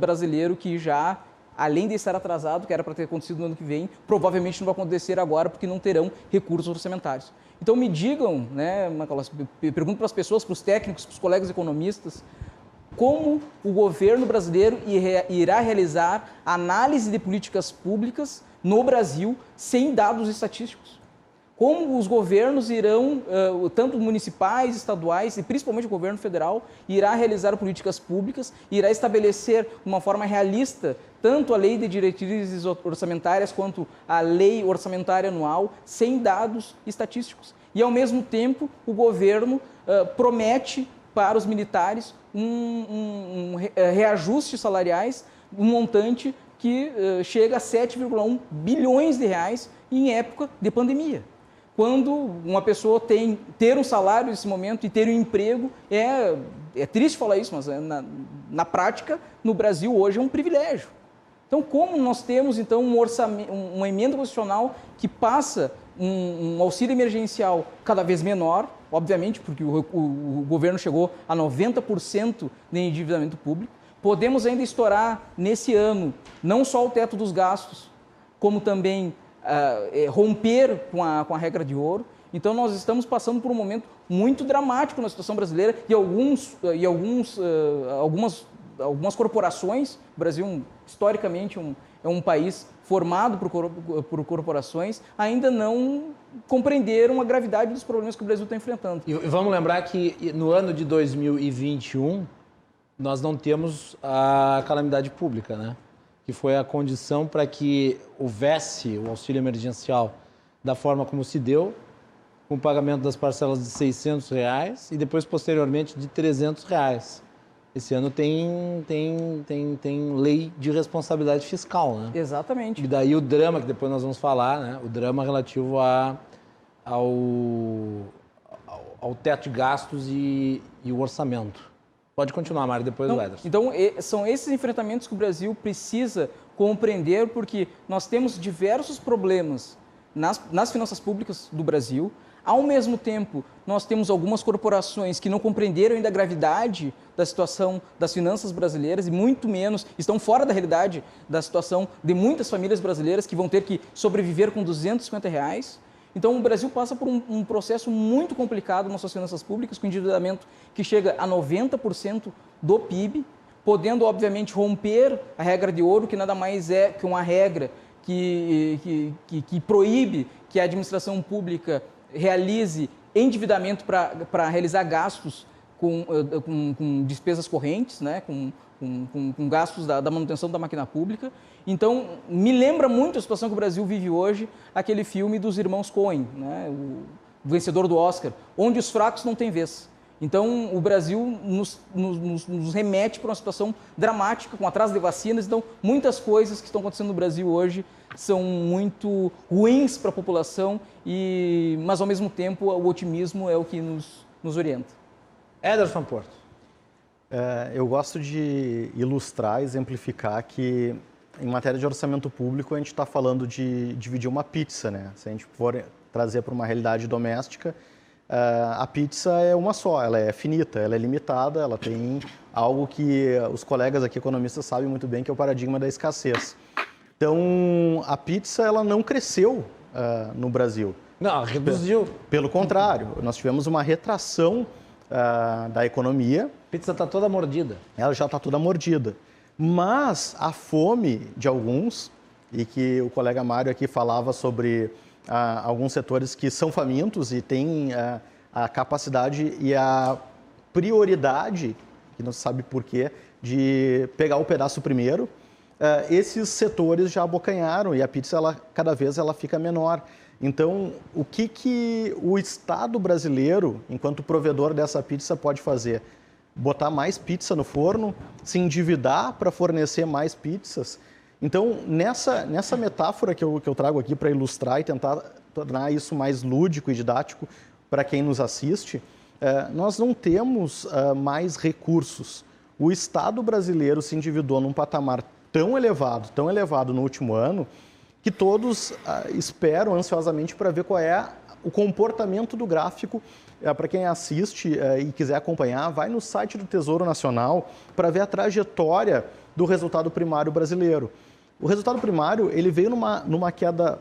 brasileiro, que já, além de estar atrasado, que era para ter acontecido no ano que vem, provavelmente não vai acontecer agora porque não terão recursos orçamentários. Então me digam, né, pergunto para as pessoas, para os técnicos, para os colegas economistas, como o governo brasileiro irá realizar análise de políticas públicas no Brasil sem dados estatísticos? Como os governos irão, tanto municipais, estaduais e principalmente o governo federal, irá realizar políticas públicas, irá estabelecer de uma forma realista tanto a lei de diretrizes orçamentárias quanto a lei orçamentária anual, sem dados estatísticos. E, ao mesmo tempo, o governo promete para os militares um reajuste salariais, um montante que chega a 7,1 bilhões de reais em época de pandemia. Quando uma pessoa ter um salário nesse momento e ter um emprego, é triste falar isso, mas na prática, no Brasil hoje é um privilégio. Então, como nós temos então uma emenda constitucional que passa um auxílio emergencial cada vez menor, obviamente, porque o governo chegou a 90% de endividamento público, podemos ainda estourar nesse ano não só o teto dos gastos, como também romper com a regra de ouro. Então, nós estamos passando por um momento muito dramático na situação brasileira e algumas corporações, o Brasil, historicamente, é um país formado por corporações, ainda não compreenderam a gravidade dos problemas que o Brasil está enfrentando. E vamos lembrar que no ano de 2021, nós não temos a calamidade pública, né? Que foi a condição para que houvesse o auxílio emergencial da forma como se deu, com o pagamento das parcelas de R$600 e depois, posteriormente, de R$300. Esse ano tem lei de responsabilidade fiscal, né? Exatamente. E daí o drama, que depois nós vamos falar, né? O drama relativo ao teto de gastos e o orçamento. Pode continuar, Mário, depois do Ederson. Então, são esses enfrentamentos que o Brasil precisa compreender, porque nós temos diversos problemas nas finanças públicas do Brasil. Ao mesmo tempo, nós temos algumas corporações que não compreenderam ainda a gravidade da situação das finanças brasileiras e muito menos estão fora da realidade da situação de muitas famílias brasileiras que vão ter que sobreviver com R$250. Então, o Brasil passa por um processo muito complicado nas suas finanças públicas, com endividamento que chega a 90% do PIB, podendo, obviamente, romper a regra de ouro, que nada mais é que uma regra que proíbe que a administração pública realize endividamento para realizar gastos com despesas correntes, né, com gastos da manutenção da máquina pública. Então, me lembra muito a situação que o Brasil vive hoje, aquele filme dos irmãos Coen, né, o vencedor do Oscar, onde os fracos não têm vez. Então, o Brasil nos remete para uma situação dramática, com atraso de vacinas. Então, muitas coisas que estão acontecendo no Brasil hoje são muito ruins para a população, mas, ao mesmo tempo, o otimismo é o que nos orienta. Ederson Porto. Eu gosto de ilustrar, exemplificar que, em matéria de orçamento público, a gente está falando de dividir uma pizza, né? Se a gente for trazer para uma realidade doméstica, a pizza é uma só, ela é finita, ela é limitada, ela tem algo que os colegas aqui economistas sabem muito bem, que é o paradigma da escassez. Então, a pizza ela não cresceu no Brasil. Não, reduziu. Pelo contrário, nós tivemos uma retração da economia. A pizza está toda mordida. Ela já está toda mordida. Mas a fome de alguns, e que o colega Mário aqui falava sobre alguns setores que são famintos e têm a capacidade e a prioridade, que não se sabe por quê, de pegar o pedaço primeiro, esses setores já abocanharam e a pizza cada vez ela fica menor. Então, o que o Estado brasileiro, enquanto provedor dessa pizza, pode fazer? Botar mais pizza no forno, se endividar para fornecer mais pizzas. Então, nessa metáfora que eu trago aqui para ilustrar e tentar tornar isso mais lúdico e didático para quem nos assiste, nós não temos mais recursos. O Estado brasileiro se endividou num patamar tão elevado no último ano, que todos esperam ansiosamente para ver qual é o comportamento do gráfico. Para quem assiste e quiser acompanhar, vai no site do Tesouro Nacional para ver a trajetória do resultado primário brasileiro. O resultado primário ele veio numa queda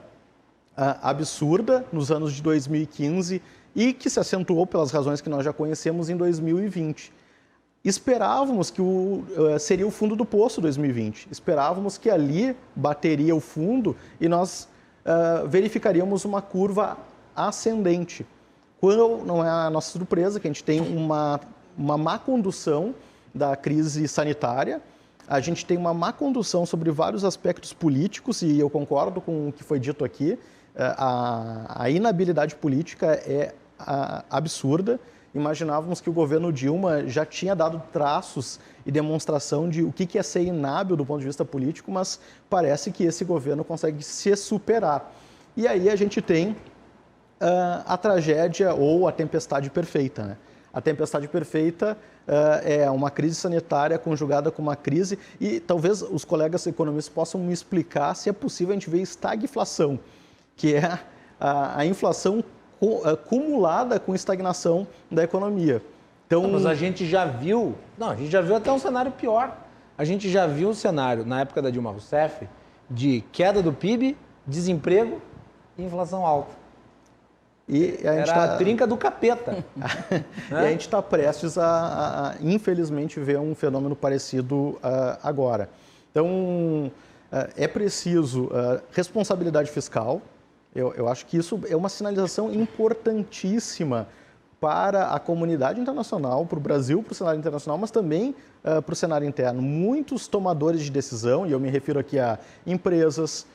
absurda nos anos de 2015 e que se acentuou pelas razões que nós já conhecemos em 2020. Esperávamos que seria o fundo do poço 2020. Esperávamos que ali bateria o fundo e nós verificaríamos uma curva ascendente. Quando não é a nossa surpresa que a gente tem uma má condução da crise sanitária, a gente tem uma má condução sobre vários aspectos políticos, e eu concordo com o que foi dito aqui, a inabilidade política é absurda. Imaginávamos que o governo Dilma já tinha dado traços e demonstração de o que é ser inábil do ponto de vista político, mas parece que esse governo consegue se superar. E aí a gente tem a tragédia ou a tempestade perfeita, né? A tempestade perfeita é uma crise sanitária conjugada com uma crise, e talvez os colegas economistas possam me explicar se é possível a gente ver estagflação, que é a inflação acumulada com estagnação da economia. Então, mas a gente já viu até um cenário pior. A gente já viu um cenário, na época da Dilma Rousseff, de queda do PIB, desemprego e inflação alta. Era a trinca do capeta. E a gente está prestes a, infelizmente, ver um fenômeno parecido agora. Então, é preciso responsabilidade fiscal. Eu acho que isso é uma sinalização importantíssima para a comunidade internacional, para o Brasil, para o cenário internacional, mas também para o cenário interno. Muitos tomadores de decisão, e eu me refiro aqui a empresas,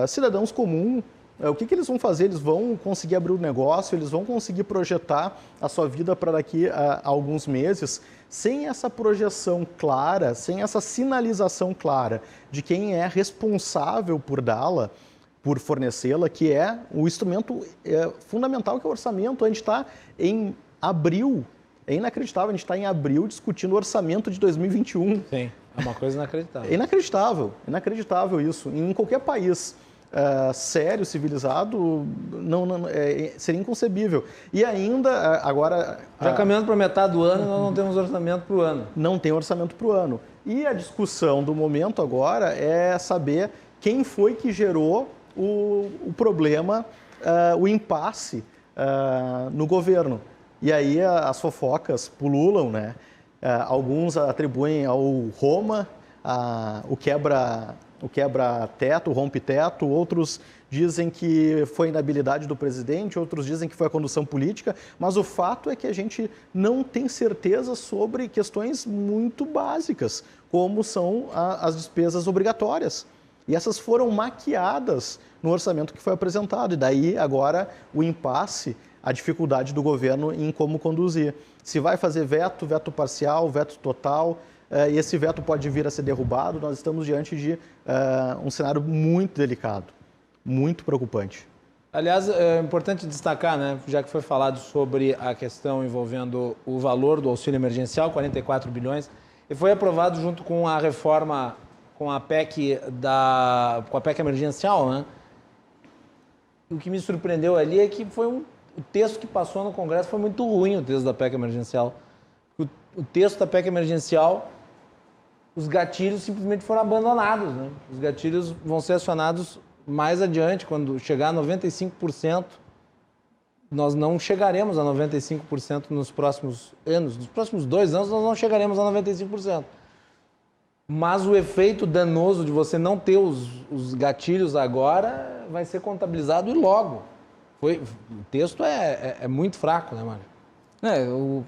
cidadãos comuns, o que eles vão fazer? Eles vão conseguir abrir o negócio, eles vão conseguir projetar a sua vida para daqui a alguns meses, sem essa projeção clara, sem essa sinalização clara de quem é responsável por dá-la, por fornecê-la, que é o instrumento fundamental, que é o orçamento. A gente está em abril, é inacreditável, a gente está em abril discutindo o orçamento de 2021. Sim, é uma coisa inacreditável. Inacreditável isso. Em qualquer país sério, civilizado, seria inconcebível. E ainda, agora... Já caminhando para metade do ano, nós não temos orçamento para o ano. Não tem orçamento para o ano. E a discussão do momento agora é saber quem foi que gerou o problema, o impasse no governo. E aí as fofocas pululam, né? Alguns atribuem ao Roma o quebra-teto, o rompe-teto, outros dizem que foi inabilidade do presidente, outros dizem que foi a condução política, mas o fato é que a gente não tem certeza sobre questões muito básicas, como são as despesas obrigatórias. E essas foram maquiadas no orçamento que foi apresentado, e daí agora o impasse, a dificuldade do governo em como conduzir. Se vai fazer veto parcial, veto total, e esse veto pode vir a ser derrubado, nós estamos diante de um cenário muito delicado, muito preocupante. Aliás, é importante destacar, né, já que foi falado sobre a questão envolvendo o valor do auxílio emergencial, 44 bilhões, e foi aprovado junto com a reforma, com a PEC emergencial, né? O que me surpreendeu ali é que o texto que passou no Congresso foi muito ruim, o texto da PEC emergencial. O texto da PEC emergencial, os gatilhos simplesmente foram abandonados, né? Os gatilhos vão ser acionados mais adiante, quando chegar a 95%. Nós não chegaremos a 95% nos próximos anos. Nos próximos 2 anos, nós não chegaremos a 95%. Mas o efeito danoso de você não ter os gatilhos agora vai ser contabilizado e logo. O texto é muito fraco, né, Mário?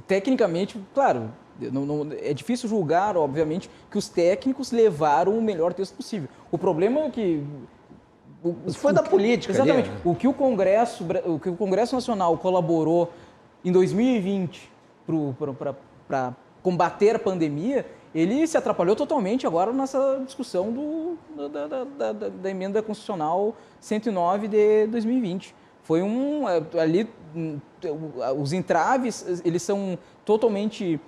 Tecnicamente, claro, é difícil julgar, obviamente, que os técnicos levaram o melhor texto possível. O problema é que... Isso foi da política. Exatamente. Ali, né? O que o Congresso Nacional colaborou em 2020 para combater a pandemia, ele se atrapalhou totalmente agora nessa discussão da emenda constitucional 109 de 2020. Foi ali, os entraves, eles são totalmente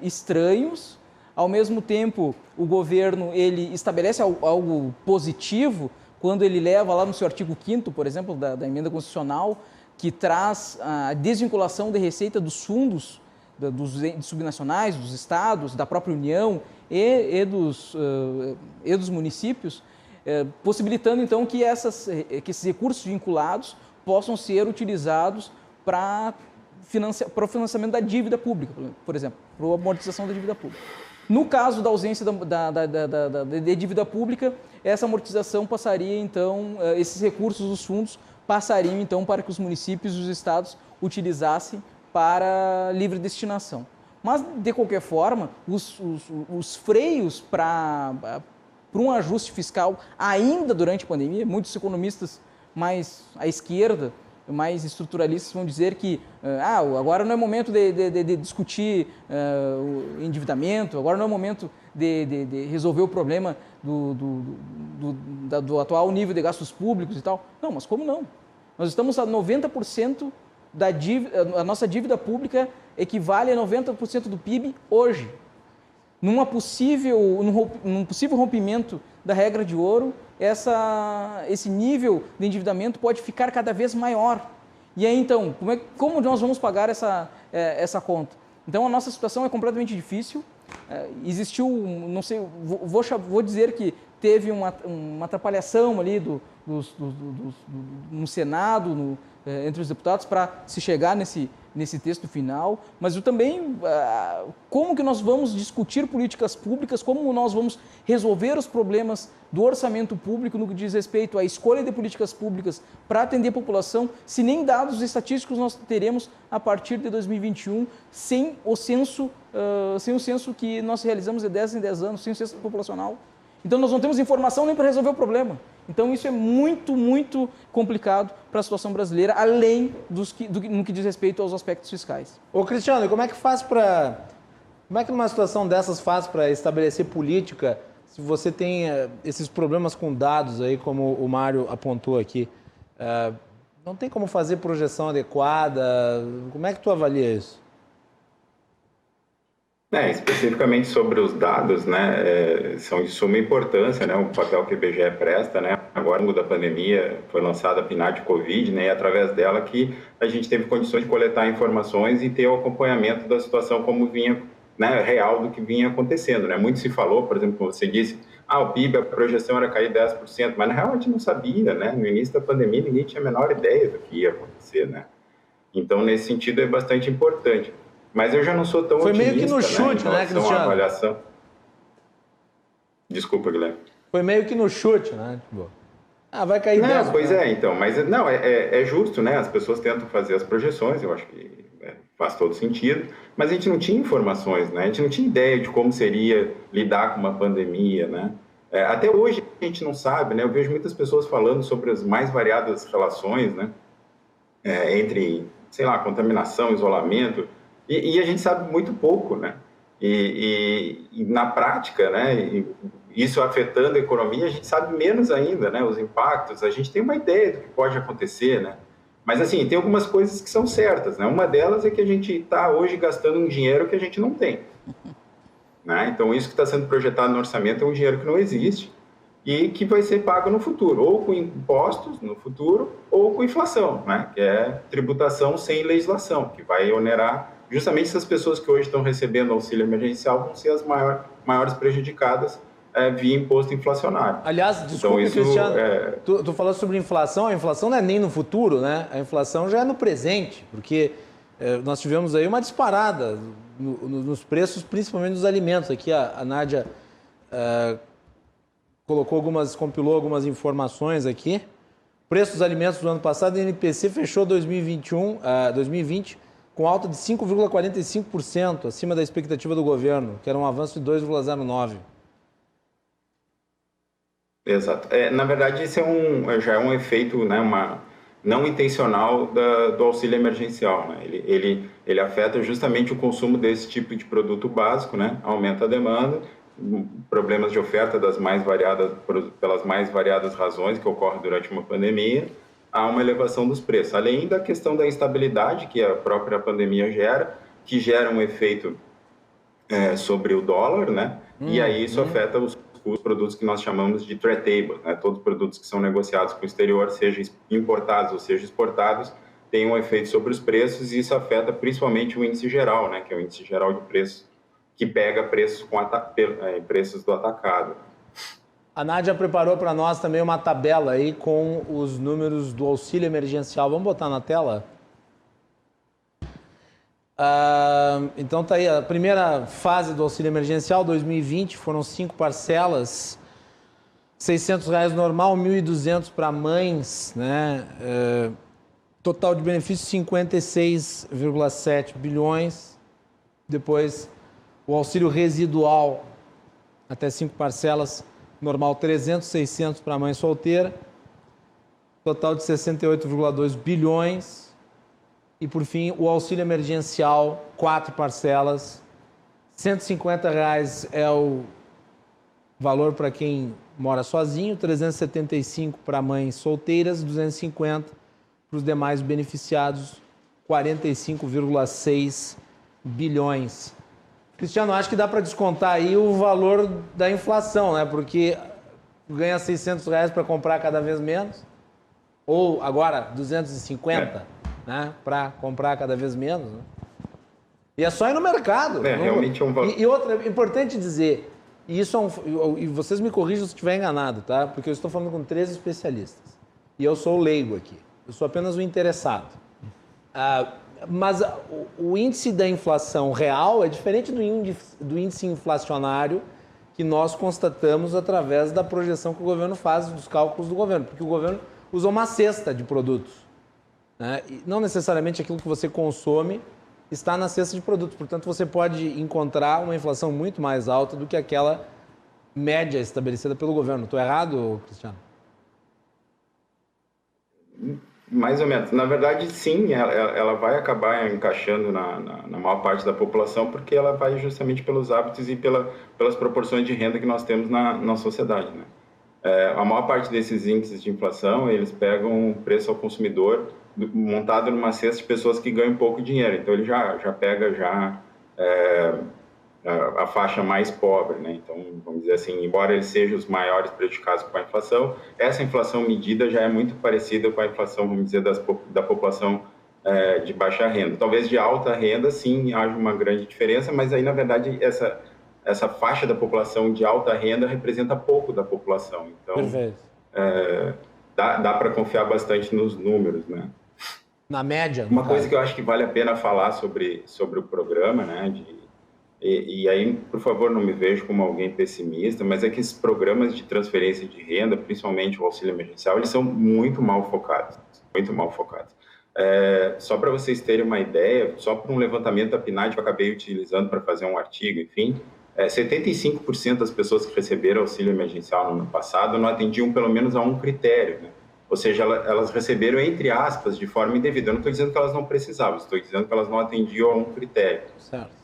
estranhos. Ao mesmo tempo, o governo, ele estabelece algo positivo quando ele leva lá no seu artigo 5º, por exemplo, da emenda constitucional, que traz a desvinculação de receita dos fundos dos subnacionais, dos estados, da própria União e dos municípios, possibilitando então que esses recursos vinculados possam ser utilizados para o financiamento da dívida pública, por exemplo, para a amortização da dívida pública. No caso da ausência de dívida pública, essa amortização passaria então, esses recursos dos fundos passariam então para que os municípios e os estados utilizassem para livre destinação. Mas, de qualquer forma, os freios para um ajuste fiscal ainda durante a pandemia, muitos economistas mais à esquerda, mais estruturalistas vão dizer que agora não é momento de discutir o endividamento, agora não é momento de resolver o problema do atual nível de gastos públicos e tal. Não, mas como não? Nós estamos a 90% da dívida, a nossa dívida pública equivale a 90% do PIB hoje. Num possível rompimento da regra de ouro, esse nível de endividamento pode ficar cada vez maior. E aí, então, como nós vamos pagar essa conta? Então, a nossa situação é completamente difícil. Existiu, não sei, vou dizer que teve uma atrapalhação ali no Senado, entre os deputados, para se chegar nesse texto final, mas eu também, como que nós vamos discutir políticas públicas, como nós vamos resolver os problemas do orçamento público no que diz respeito à escolha de políticas públicas para atender a população, se nem dados estatísticos nós teremos a partir de 2021, sem o censo que nós realizamos de 10 em 10 anos, sem o censo populacional. Então nós não temos informação nem para resolver o problema. Então isso é muito, muito complicado para a situação brasileira, além no que diz respeito aos aspectos fiscais. Ô Cristiano, como é que numa situação dessas faz para estabelecer política, se você tem esses problemas com dados aí, como o Mário apontou aqui? Não tem como fazer projeção adequada? Como é que tu avalia isso? Especificamente sobre os dados, né, são de suma importância, né, o papel que o IBGE presta, né, agora, no longo da pandemia, foi lançada a PNAD Covid, né, e através dela que a gente teve condições de coletar informações e ter o acompanhamento da situação como vinha, né, real do que vinha acontecendo, né, muito se falou, por exemplo, como você disse, o PIB, a projeção era cair 10%, mas na real a gente não sabia, né? No início da pandemia ninguém tinha a menor ideia do que ia acontecer, né? Então, nesse sentido, é bastante importante. Mas eu já não sou tão otimista, meio que no chute, né, Cristiano? Avaliação. Desculpa, Guilherme. Foi meio que no chute, né? Vai cair 10%. Pois então, mas não, é justo, né? As pessoas tentam fazer as projeções, eu acho que faz todo sentido, mas a gente não tinha informações, né? A gente não tinha ideia de como seria lidar com uma pandemia, né? Até hoje a gente não sabe, né? Eu vejo muitas pessoas falando sobre as mais variadas relações, né? Entre, sei lá, contaminação, isolamento, e a gente sabe muito pouco, né? E na prática, né? Isso afetando a economia, a gente sabe menos ainda, né? Os impactos, a gente tem uma ideia do que pode acontecer, né? Mas, assim, tem algumas coisas que são certas, né? Uma delas é que a gente está hoje gastando um dinheiro que a gente não tem, né? Então, isso que está sendo projetado no orçamento é um dinheiro que não existe e que vai ser pago no futuro, ou com impostos no futuro, ou com inflação, né? Que é tributação sem legislação, que vai onerar justamente essas pessoas que hoje estão recebendo auxílio emergencial vão ser as maiores prejudicadas via imposto inflacionário. Aliás, desculpa, então, Cristiano, tu falou sobre inflação, a inflação não é nem no futuro, né? A inflação já é no presente, porque nós tivemos aí uma disparada nos preços, principalmente dos alimentos. Aqui a Nádia compilou algumas informações aqui. O preço dos alimentos do ano passado, o INPC fechou 2020 com alta de 5,45%, acima da expectativa do governo, que era um avanço de 2,09%. Exato. Na verdade, isso já é um efeito, né, não intencional do auxílio emergencial, né? Ele afeta justamente o consumo desse tipo de produto básico, né? Aumenta a demanda, problemas de oferta pelas mais variadas razões que ocorrem durante uma pandemia, há uma elevação dos preços. Além da questão da instabilidade que a própria pandemia gera, que gera um efeito sobre o dólar, né? E aí isso afeta os produtos que nós chamamos de trade-table, né? Todos os produtos que são negociados com o exterior, seja importados ou seja exportados, têm um efeito sobre os preços e isso afeta principalmente o índice geral, né? Que é o índice geral de preços, que pega preços preços do atacado. A Nádia preparou para nós também uma tabela aí com os números do auxílio emergencial. Vamos botar na tela? Então tá aí, a primeira fase do auxílio emergencial, 2020, foram 5 parcelas, R$600 normal, 1.200 para mães, né? Total de benefícios 56,7 bilhões. Depois o auxílio residual, até 5 parcelas, normal 300, 600 para mãe solteira, total de 68,2 bilhões. E, por fim, o auxílio emergencial, 4 parcelas, R$150 é o valor para quem mora sozinho, 375 para mães solteiras, 250 para os demais beneficiados, 45,6 bilhões. Cristiano, acho que dá para descontar aí o valor da inflação, né? Porque ganha R$600 para comprar cada vez menos, ou agora 250, né? Para comprar cada vez menos, né? E é só ir no mercado. Realmente é um valor. E outra, é importante dizer, e isso e vocês me corrijam se estiver enganado, tá? Porque eu estou falando com 3 especialistas. E eu sou o leigo aqui. Eu sou apenas o interessado. Mas o índice da inflação real é diferente do índice inflacionário que nós constatamos através da projeção que o governo faz, dos cálculos do governo. Porque o governo usa uma cesta de produtos, né? E não necessariamente aquilo que você consome está na cesta de produtos. Portanto, você pode encontrar uma inflação muito mais alta do que aquela média estabelecida pelo governo. Estou errado, Cristiano? Mais ou menos. Na verdade, sim, ela vai acabar encaixando na maior parte da população, porque ela vai justamente pelos hábitos e pelas proporções de renda que nós temos na sociedade, né? A maior parte desses índices de inflação, eles pegam o preço ao consumidor montado numa cesta de pessoas que ganham pouco dinheiro. Então, ele já pega a faixa mais pobre, né? Então, vamos dizer assim, embora eles sejam os maiores prejudicados com a inflação, essa inflação medida já é muito parecida com a inflação, vamos dizer, da população de baixa renda. Talvez de alta renda, sim, haja uma grande diferença, mas aí, na verdade, essa faixa da população de alta renda representa pouco da população. Então, dá para confiar bastante nos números, né? Na média. Uma coisa que eu acho que vale a pena falar sobre o programa, né? E aí, por favor, não me vejo como alguém pessimista, mas é que esses programas de transferência de renda, principalmente o auxílio emergencial, eles são muito mal focados, muito mal focados. Só para vocês terem uma ideia, só por um levantamento da PNAD que eu acabei utilizando para fazer um artigo, enfim, 75% das pessoas que receberam auxílio emergencial no ano passado não atendiam pelo menos a um critério, né? Ou seja, elas receberam, entre aspas, de forma indevida. Eu não estou dizendo que elas não precisavam, estou dizendo que elas não atendiam a um critério. Certo.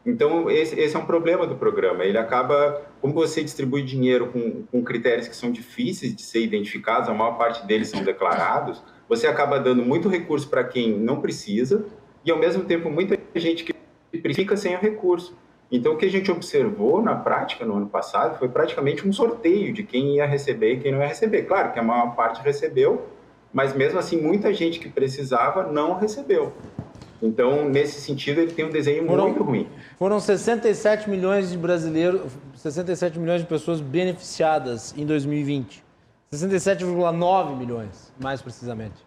Então, esse é um problema do programa. Ele acaba, como você distribui dinheiro com critérios que são difíceis de ser identificados, a maior parte deles são declarados, você acaba dando muito recurso para quem não precisa e, ao mesmo tempo, muita gente que fica sem o recurso. Então, o que a gente observou na prática no ano passado foi praticamente um sorteio de quem ia receber e quem não ia receber. Claro que a maior parte recebeu, mas mesmo assim, muita gente que precisava não recebeu. Então, nesse sentido, ele tem um desenho muito ruim. Foram 67 milhões de brasileiros, 67 milhões de pessoas beneficiadas em 2020. 67,9 milhões, mais precisamente.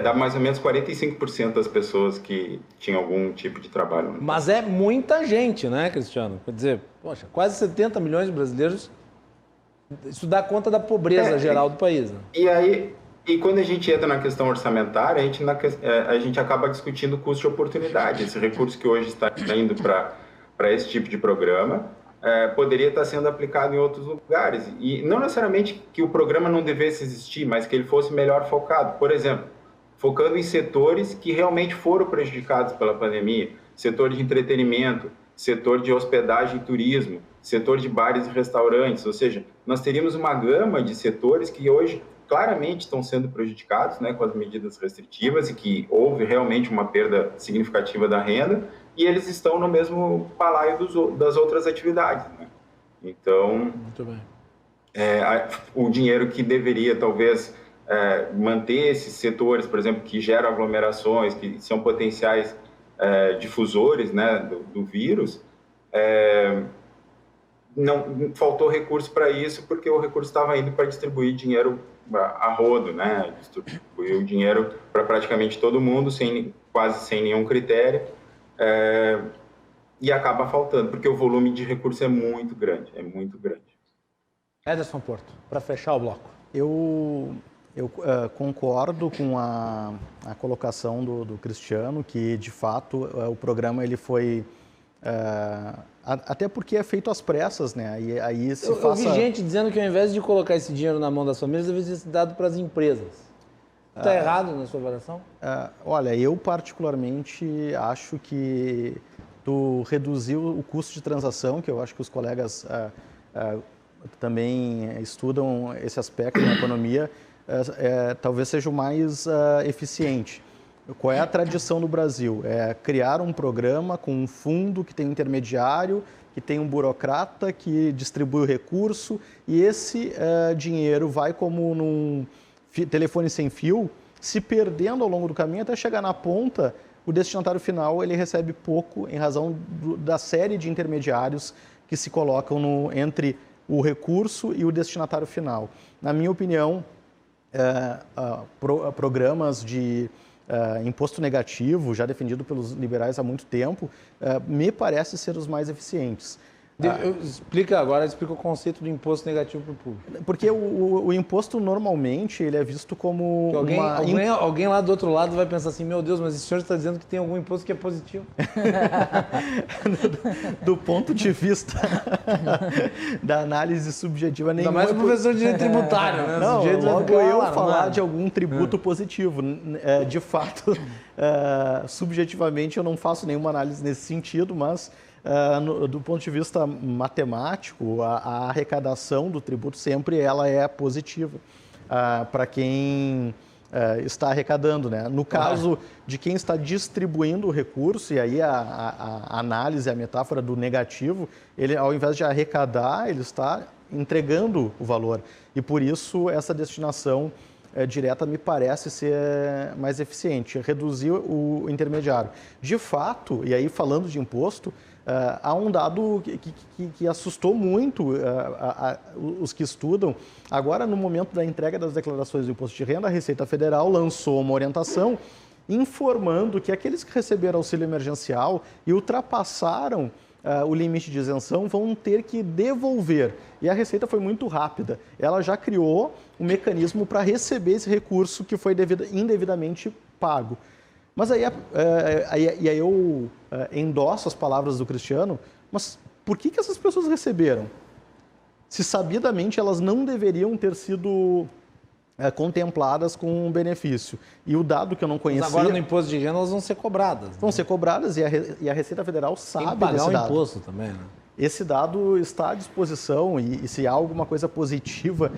Dá mais ou menos 45% das pessoas que tinham algum tipo de trabalho. Mas é muita gente, né, Cristiano? Quer dizer, poxa, quase 70 milhões de brasileiros, isso dá conta da pobreza geral do país, né? E quando a gente entra na questão orçamentária, a gente acaba discutindo o custo de oportunidade. Esse recurso que hoje está indo para esse tipo de programa poderia estar sendo aplicado em outros lugares. E não necessariamente que o programa não devesse existir, mas que ele fosse melhor focado. Por exemplo, focando em setores que realmente foram prejudicados pela pandemia, setor de entretenimento, setor de hospedagem e turismo, setor de bares e restaurantes, ou seja, nós teríamos uma gama de setores que hoje claramente estão sendo prejudicados, né, com as medidas restritivas e que houve realmente uma perda significativa da renda e eles estão no mesmo balaio das outras atividades, né? Então, muito bem. O dinheiro que deveria talvez manter esses setores, por exemplo, que geram aglomerações, que são potenciais difusores, né, do vírus, não faltou recurso para isso, porque o recurso estava indo para distribuir dinheiro a rodo, né? Distribuir o dinheiro para praticamente todo mundo, quase sem nenhum critério, e acaba faltando, porque o volume de recurso é muito grande, Ederson Porto, para fechar o bloco. Eu concordo com a colocação do Cristiano, que de fato o programa ele foi até porque é feito às pressas, né? E aí eu vi gente dizendo que ao invés de colocar esse dinheiro na mão das famílias, deveria ser dado para as empresas. Está errado na sua avaliação? Olha, eu particularmente acho que tu reduziu o custo de transação, que eu acho que os colegas também estudam esse aspecto na economia, talvez seja o mais eficiente. Qual é a tradição no Brasil? É criar um programa com um fundo que tem um intermediário, que tem um burocrata que distribui o recurso e esse dinheiro vai como num telefone sem fio, se perdendo ao longo do caminho até chegar na ponta, o destinatário final ele recebe pouco em razão da série de intermediários que se colocam entre o recurso e o destinatário final. Na minha opinião, programas de imposto negativo, já defendido pelos liberais há muito tempo, me parece ser os mais eficientes. Explica o conceito do imposto negativo para o público. Porque o imposto, normalmente, ele é visto como alguém lá do outro lado vai pensar assim, meu Deus, mas esse senhor está dizendo que tem algum imposto que é positivo. do ponto de vista da análise subjetiva, nenhuma... Ainda mais o professor de direito tributário, né? Não, logo eu falar de algum tributo positivo. De fato, subjetivamente, eu não faço nenhuma análise nesse sentido, mas... do ponto de vista matemático, a arrecadação do tributo sempre ela é positiva para quem está arrecadando, né? No caso de quem está distribuindo o recurso, e aí a análise, a metáfora do negativo, ele ao invés de arrecadar, ele está entregando o valor. E por isso essa destinação direta me parece ser mais eficiente, reduzir o intermediário. De fato, e aí falando de imposto, há um dado que assustou muito os que estudam. Agora, no momento da entrega das declarações do Imposto de Renda, a Receita Federal lançou uma orientação informando que aqueles que receberam auxílio emergencial e ultrapassaram o limite de isenção vão ter que devolver. E a Receita foi muito rápida. Ela já criou um mecanismo para receber esse recurso que foi indevidamente pago. Mas aí eu endosso as palavras do Cristiano, mas por que essas pessoas receberam? Se sabidamente elas não deveriam ter sido contempladas com um benefício. E o dado que eu não conhecia... Mas agora no imposto de renda elas vão ser cobradas. Vão ser cobradas e a Receita Federal sabe desse dado. Tem que pagar o imposto também, né? Esse dado está à disposição e se há alguma coisa positiva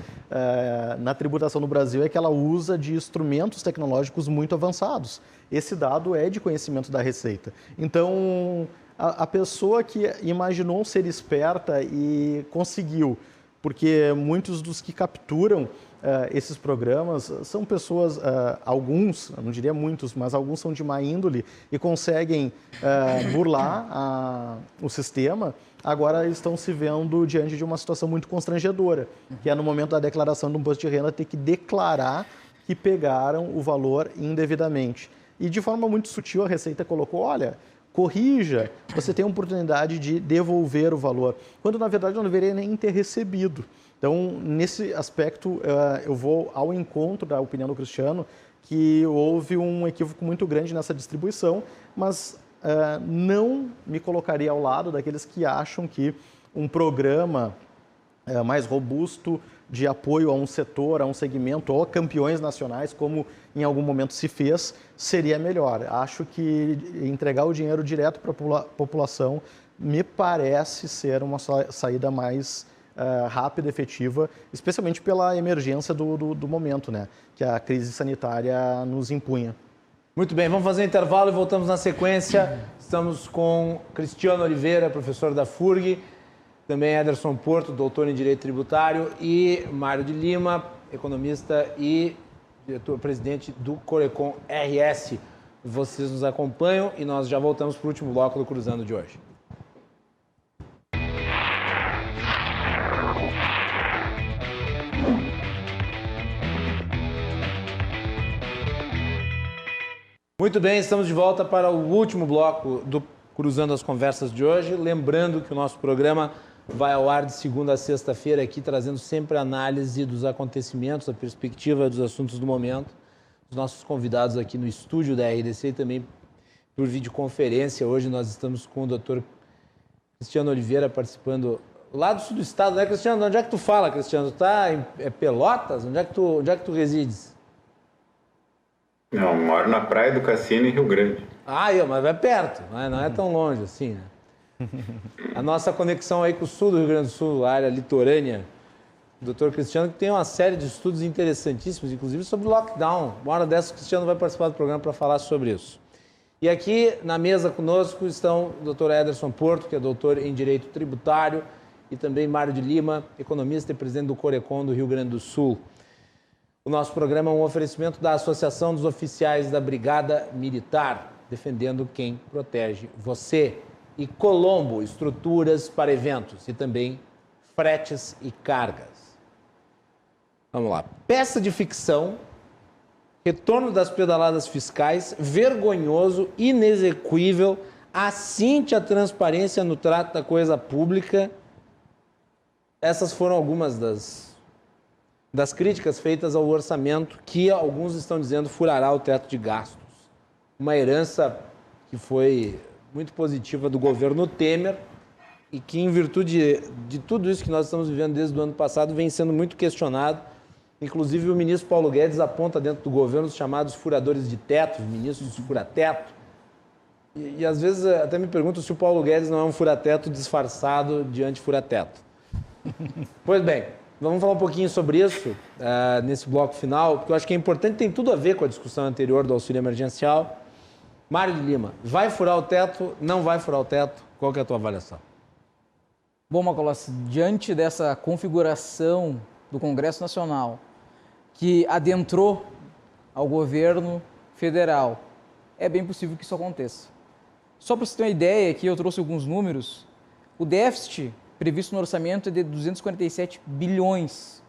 na tributação no Brasil é que ela usa de instrumentos tecnológicos muito avançados. Esse dado é de conhecimento da Receita. Então, a pessoa que imaginou ser esperta e conseguiu, porque muitos dos que capturam esses programas são pessoas, alguns, eu não diria muitos, mas alguns são de má índole e conseguem burlar o sistema, agora estão se vendo diante de uma situação muito constrangedora, que é no momento da declaração do imposto de renda ter que declarar que pegaram o valor indevidamente. E de forma muito sutil a Receita colocou, olha, corrija, você tem a oportunidade de devolver o valor, quando na verdade não deveria nem ter recebido. Então, nesse aspecto, eu vou ao encontro da opinião do Cristiano, que houve um equívoco muito grande nessa distribuição, mas não me colocaria ao lado daqueles que acham que um programa mais robusto de apoio a um setor, a um segmento, ou a campeões nacionais, como em algum momento se fez, seria melhor. Acho que entregar o dinheiro direto para a população me parece ser uma saída mais rápida, efetiva, especialmente pela emergência do momento, né, que a crise sanitária nos impunha. Muito bem, vamos fazer um intervalo e voltamos na sequência. Estamos com Cristiano Oliveira, professor da FURG, também Ederson Porto, doutor em Direito Tributário, e Mário de Lima, economista e diretor-presidente do Corecon RS. Vocês nos acompanham e nós já voltamos para o último bloco do Cruzando de hoje. Muito bem, estamos de volta para o último bloco do Cruzando as Conversas de hoje. Lembrando que o nosso programa vai ao ar de segunda a sexta-feira aqui, trazendo sempre análise dos acontecimentos, a perspectiva dos assuntos do momento. Os nossos convidados aqui no estúdio da RDC e também por videoconferência. Hoje nós estamos com o doutor Cristiano Oliveira participando lá do sul do estado, né, Cristiano? Onde é que tu fala, Cristiano? Tu tá em Pelotas? Onde é que tu resides? Não, moro na Praia do Cassino, em Rio Grande. Mas vai perto, não é tão longe assim, né? A nossa conexão aí com o sul do Rio Grande do Sul, a área litorânea, o doutor Cristiano, que tem uma série de estudos interessantíssimos, inclusive sobre lockdown. Uma hora dessa o Cristiano vai participar do programa para falar sobre isso. E aqui na mesa conosco estão o doutor Ederson Porto, que é doutor em Direito Tributário, e também Mário de Lima, economista e presidente do Corecon do Rio Grande do Sul. O nosso programa é um oferecimento da Associação dos Oficiais da Brigada Militar, defendendo quem protege você. E Colombo, estruturas para eventos e também fretes e cargas. Vamos lá. Peça de ficção, retorno das pedaladas fiscais, vergonhoso, inexequível, assinte a transparência no trato da coisa pública. Essas foram algumas das críticas feitas ao orçamento, que alguns estão dizendo furará o teto de gastos. Uma herança que foi muito positiva do governo Temer e que, em virtude de tudo isso que nós estamos vivendo desde o ano passado, vem sendo muito questionado. Inclusive, o ministro Paulo Guedes aponta dentro do governo os chamados furadores de teto, os ministros de fura-teto. E às vezes até me pergunto se o Paulo Guedes não é um fura-teto disfarçado de anti-fura-teto. Pois bem, vamos falar um pouquinho sobre isso nesse bloco final, porque eu acho que é importante, tem tudo a ver com a discussão anterior do auxílio emergencial. Mário de Lima, vai furar o teto, não vai furar o teto? Qual que é a tua avaliação? Bom, Macalossi, diante dessa configuração do Congresso Nacional, que adentrou ao governo federal. É bem possível que isso aconteça. Só para você ter uma ideia, aqui eu trouxe alguns números, o déficit previsto no orçamento é de 247 bilhões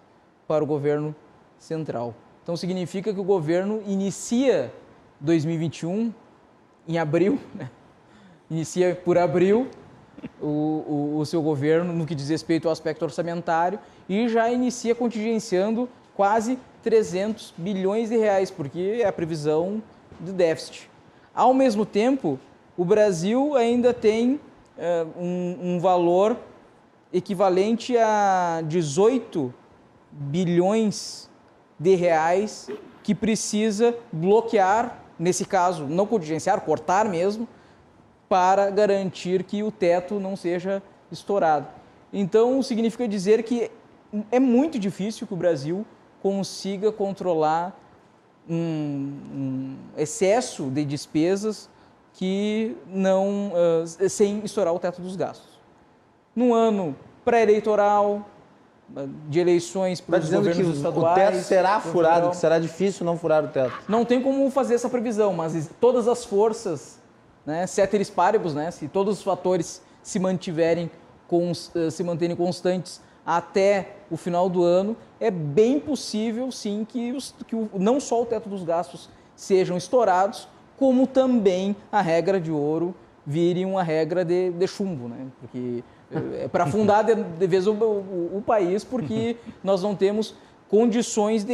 para o governo central. Então significa que o governo inicia 2021 em abril, né? Inicia por abril o seu governo no que diz respeito ao aspecto orçamentário e já inicia contingenciando quase 300 bilhões de reais, porque é a previsão do déficit. Ao mesmo tempo, o Brasil ainda tem um valor equivalente a 18 bilhões de reais que precisa bloquear, nesse caso, não contingenciar, cortar mesmo, para garantir que o teto não seja estourado. Então, significa dizer que é muito difícil que o Brasil consiga controlar um excesso de despesas que não, sem estourar o teto dos gastos. Num ano pré-eleitoral, de eleições para os governos estaduais... O teto será furado, que será difícil não furar o teto. Não tem como fazer essa previsão, mas todas as forças, né, ceteris paribus, né, se todos os fatores se manterem constantes até o final do ano, é bem possível, sim, que não só o teto dos gastos sejam estourados, como também a regra de ouro vire uma regra de chumbo, né? Porque é para afundar de vez o país, porque nós não temos condições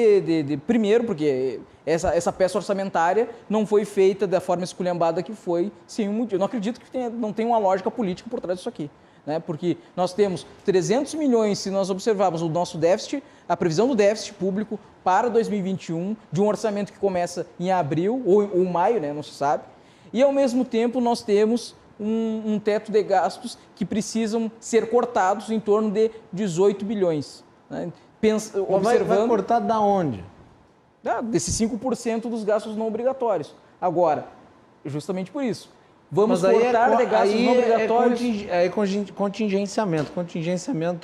primeiro, porque essa peça orçamentária não foi feita da forma esculhambada que foi, sem um motivo. Eu não acredito que não tenha uma lógica política por trás disso aqui. Né? Porque nós temos 300 milhões, se nós observarmos o nosso déficit, a previsão do déficit público para 2021, de um orçamento que começa em abril ou maio, né? Não se sabe, e ao mesmo tempo nós temos um teto de gastos que precisam ser cortados em torno de 18 bilhões. Né? Observando... Vai cortar da onde? Desses 5% dos gastos não obrigatórios. Agora, justamente por isso, vamos cortar de gastos não obrigatórios. É contingenciamento.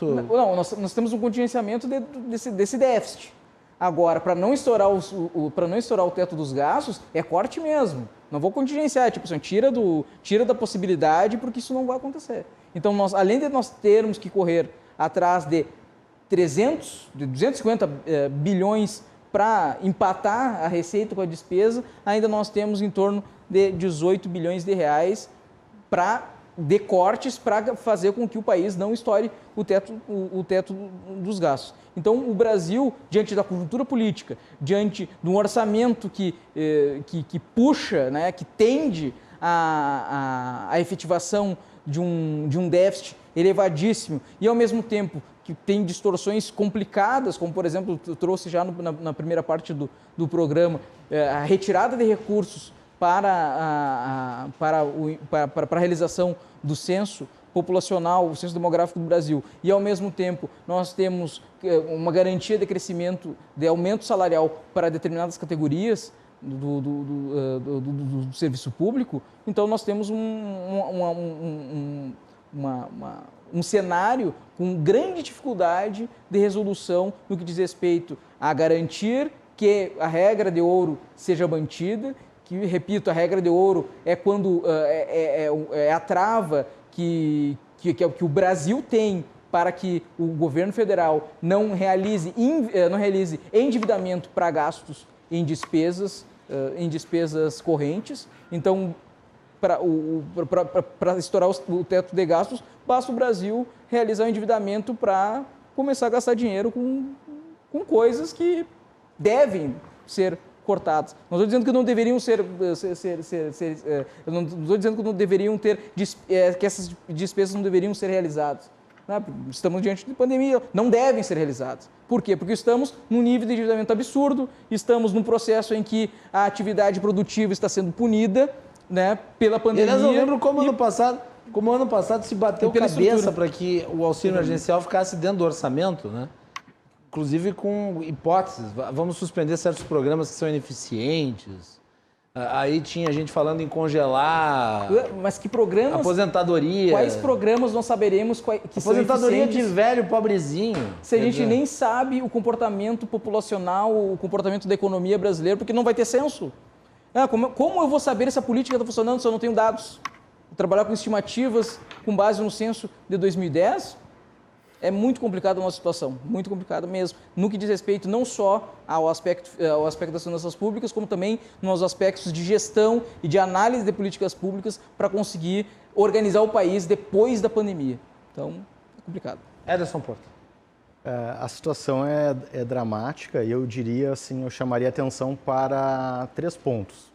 Não, nós temos um contingenciamento desse déficit. Agora, para não estourar o teto dos gastos, é corte mesmo. Não vou contingenciar, tipo assim, tira da possibilidade, porque isso não vai acontecer. Então, além de nós termos que correr atrás de 250 bilhões para empatar a receita com a despesa, ainda nós temos em torno de 18 bilhões de reais de cortes para fazer com que o país não estoure o teto dos gastos. Então, o Brasil, diante da conjuntura política, diante de um orçamento que puxa, né, que tende à efetivação de um déficit elevadíssimo e, ao mesmo tempo, que tem distorções complicadas, como, por exemplo, eu trouxe já na primeira parte do programa, a retirada de recursos para a realização do censo populacional, o censo demográfico do Brasil, e ao mesmo tempo nós temos uma garantia de crescimento, de aumento salarial para determinadas categorias do serviço público, então nós temos um cenário com grande dificuldade de resolução no que diz respeito a garantir que a regra de ouro seja mantida, que, repito, a regra de ouro é quando é a trava que o Brasil tem para que o governo federal não realize endividamento para gastos em despesas correntes. Então, para estourar o teto de gastos, basta o Brasil realizar o endividamento para começar a gastar dinheiro com coisas que devem ser cortadas. Não estou dizendo que não deveriam eu não estou dizendo que não deveriam que essas despesas não deveriam ser realizadas. Estamos diante de pandemia, não devem ser realizadas. Por quê? Porque estamos num nível de endividamento absurdo, estamos num processo em que a atividade produtiva está sendo punida, né, pela pandemia. Eu lembro como ano passado se bateu cabeça para que o auxílio emergencial ficasse dentro do orçamento, né? Inclusive com hipóteses, vamos suspender certos programas que são ineficientes, Aí tinha gente falando em congelar Mas que programas? aposentadoria. Quais programas nós saberemos que Aposentadoria são de eficientes velho pobrezinho. se a gente nem sabe o comportamento populacional, o comportamento da economia brasileira, porque não vai ter censo? Como eu vou saber se a política está funcionando se eu não tenho dados? Trabalhar com estimativas com base no censo de 2010? É muito complicada a nossa situação, muito complicada mesmo, no que diz respeito não só ao aspecto das finanças públicas, como também nos aspectos de gestão e de análise de políticas públicas para conseguir organizar o país depois da pandemia. Então, é complicado. Ederson Porto. A situação é dramática e eu diria assim, eu chamaria atenção para 3 pontos.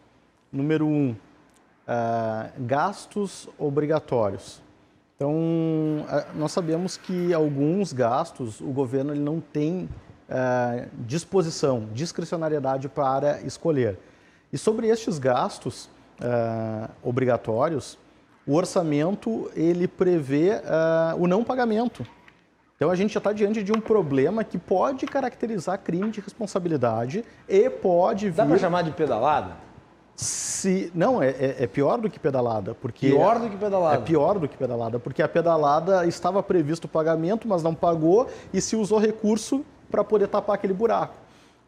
Número 1, gastos obrigatórios. Então, nós sabemos que alguns gastos o governo ele não tem discricionariedade para escolher. E sobre estes gastos obrigatórios, o orçamento ele prevê o não pagamento. Então, a gente já está diante de um problema que pode caracterizar crime de responsabilidade e pode vir... Dá para chamar de pedalada? Não, é pior do que pedalada. Porque pior do que pedalada? É pior do que pedalada, porque a pedalada estava previsto o pagamento, mas não pagou e se usou recurso para poder tapar aquele buraco.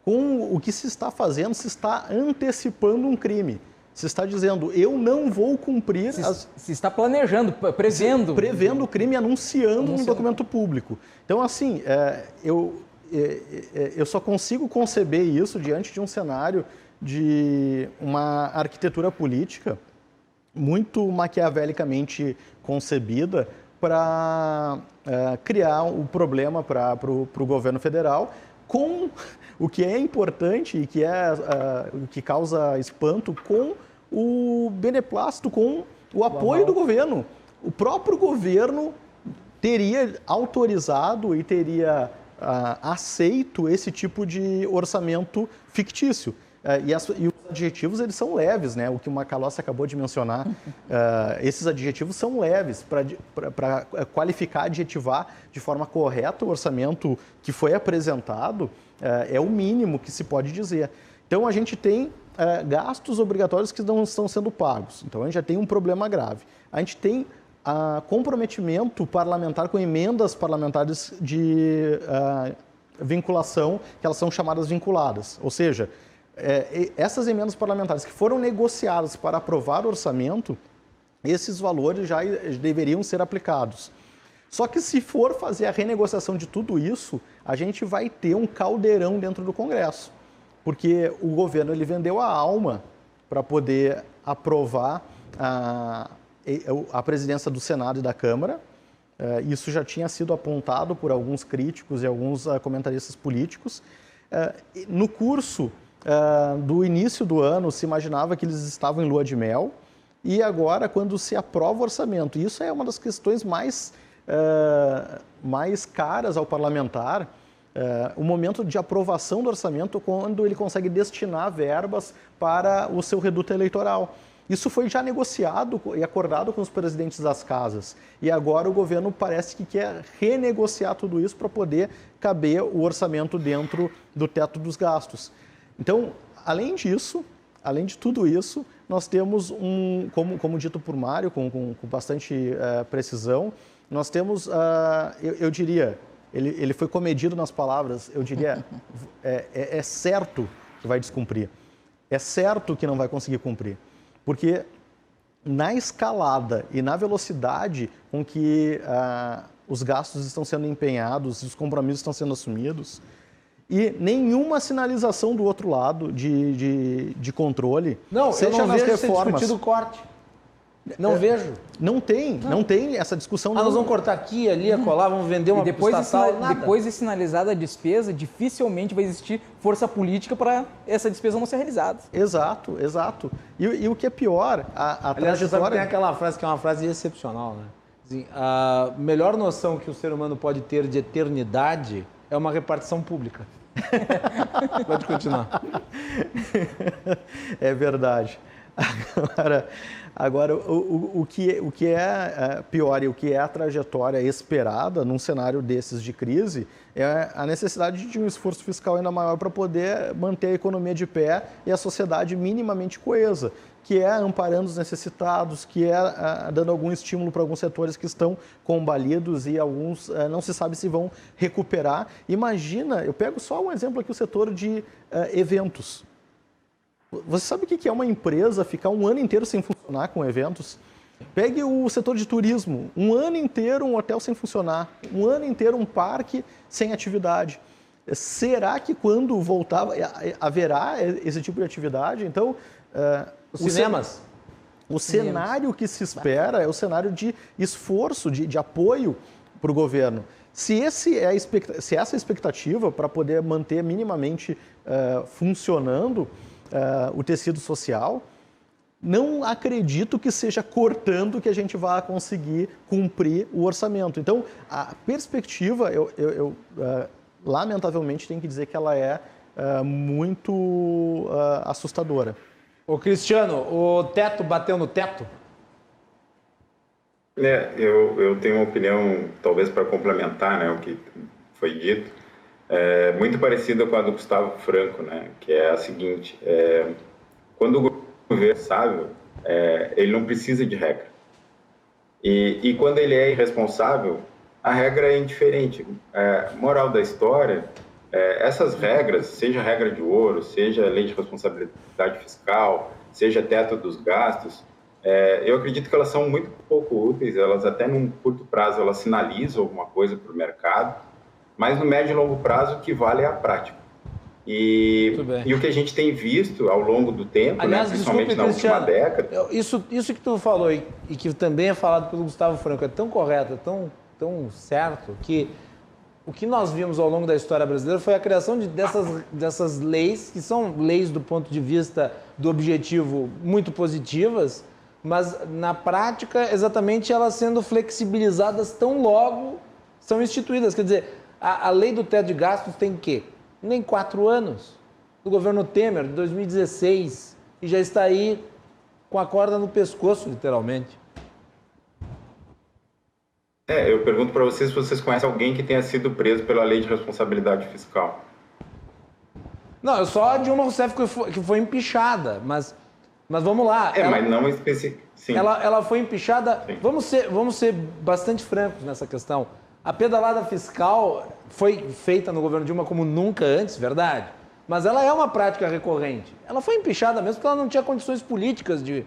Com o que se está fazendo, se está antecipando um crime. Se está dizendo, eu não vou cumprir... Se está planejando, prevendo. Prevendo o crime, anunciando no documento público. Então, assim, eu só consigo conceber isso diante de um cenário de uma arquitetura política muito maquiavelicamente concebida para criar o problema para o governo federal, com o que é importante e que o que causa espanto, com o beneplácito, com o apoio do governo. O próprio governo teria autorizado e teria aceito esse tipo de orçamento fictício. E os adjetivos eles são leves, né? O que o Macalossi acabou de mencionar, esses adjetivos são leves para qualificar, adjetivar de forma correta o orçamento que foi apresentado, é o mínimo que se pode dizer. Então a gente tem gastos obrigatórios que não estão sendo pagos, então a gente já tem um problema grave. A gente tem comprometimento parlamentar com emendas parlamentares de vinculação, que elas são chamadas vinculadas, ou seja, essas emendas parlamentares que foram negociadas para aprovar o orçamento, esses valores já deveriam ser aplicados. Só que se for fazer a renegociação de tudo isso, a gente vai ter um caldeirão dentro do Congresso, porque o governo ele vendeu a alma para poder aprovar a presidência do Senado e da Câmara. Isso já tinha sido apontado por alguns críticos e alguns comentaristas políticos. No curso do início do ano, se imaginava que eles estavam em lua de mel, e agora, quando se aprova o orçamento, e isso é uma das questões mais caras ao parlamentar, o momento de aprovação do orçamento, quando ele consegue destinar verbas para o seu reduto eleitoral. Isso foi já negociado e acordado com os presidentes das casas, e agora o governo parece que quer renegociar tudo isso para poder caber o orçamento dentro do teto dos gastos. Então, além disso, além de tudo isso, nós temos como dito por Mário, com bastante precisão, nós temos, eu diria, ele foi comedido nas palavras, eu diria, é certo que vai descumprir, é certo que não vai conseguir cumprir, porque na escalada e na velocidade com que os gastos estão sendo empenhados, os compromissos estão sendo assumidos, e nenhuma sinalização do outro lado de controle. Não, seja eu não nas vejo ser reformas. discutido o corte. Não vejo. Não tem essa discussão. Nós vamos cortar aqui, ali, colar, vamos vender uma estatal, nada. Depois de sinalizada a despesa, dificilmente vai existir força política para essa despesa não ser realizada. Exato. E o que é pior, Aliás, você sabe que tem aquela frase que é uma frase excepcional, né? Assim, a melhor noção que o ser humano pode ter de eternidade é uma repartição pública. Pode continuar. É verdade. Agora o que é pior e o que é a trajetória esperada num cenário desses de crise é a necessidade de um esforço fiscal ainda maior para poder manter a economia de pé e a sociedade minimamente coesa, que é amparando os necessitados, que é dando algum estímulo para alguns setores que estão combalidos e alguns não se sabe se vão recuperar. Imagina, eu pego só um exemplo aqui, o setor de eventos. Você sabe o que é uma empresa ficar um ano inteiro sem funcionar com eventos? Pegue o setor de turismo, um ano inteiro um hotel sem funcionar, um ano inteiro um parque sem atividade. Será que quando voltar haverá esse tipo de atividade? Então, os cinemas? O cenário que se espera é o cenário de esforço, de apoio para o governo. Se essa é a expectativa para poder manter minimamente funcionando o tecido social, não acredito que seja cortando que a gente vá conseguir cumprir o orçamento. Então, a perspectiva, lamentavelmente, tenho que dizer que ela é muito assustadora. Ô Cristiano, o teto bateu no teto? Eu tenho uma opinião, talvez para complementar, né, o que foi dito, muito parecida com a do Gustavo Franco, né, que é a seguinte: quando o governo é responsável, ele não precisa de regra. E quando ele é irresponsável, a regra é indiferente. Moral da história, essas regras, seja a regra de ouro, seja a lei de responsabilidade fiscal, seja teto dos gastos, eu acredito que elas são muito pouco úteis. Elas até num curto prazo elas sinalizam alguma coisa para o mercado, mas no médio e longo prazo o que vale é a prática. E o que a gente tem visto ao longo do tempo, aliás, principalmente na última década... Isso que tu falou e que também é falado pelo Gustavo Franco é tão correto, é tão certo, que o que nós vimos ao longo da história brasileira foi a criação dessas leis, que são leis do ponto de vista do objetivo muito positivas, mas na prática, exatamente, elas sendo flexibilizadas tão logo são instituídas. Quer dizer, a lei do teto de gastos tem o quê? Nem 4 anos. Do governo Temer, de 2016, e já está aí com a corda no pescoço, literalmente. Eu pergunto para vocês se vocês conhecem alguém que tenha sido preso pela lei de responsabilidade fiscal. Não, eu só a Dilma Rousseff que foi empichada, mas vamos lá. Mas não específico. Sim. Ela foi empichada. Sim. Vamos ser bastante francos nessa questão. A pedalada fiscal foi feita no governo Dilma como nunca antes, verdade? Mas ela é uma prática recorrente. Ela foi empichada mesmo porque ela não tinha condições políticas de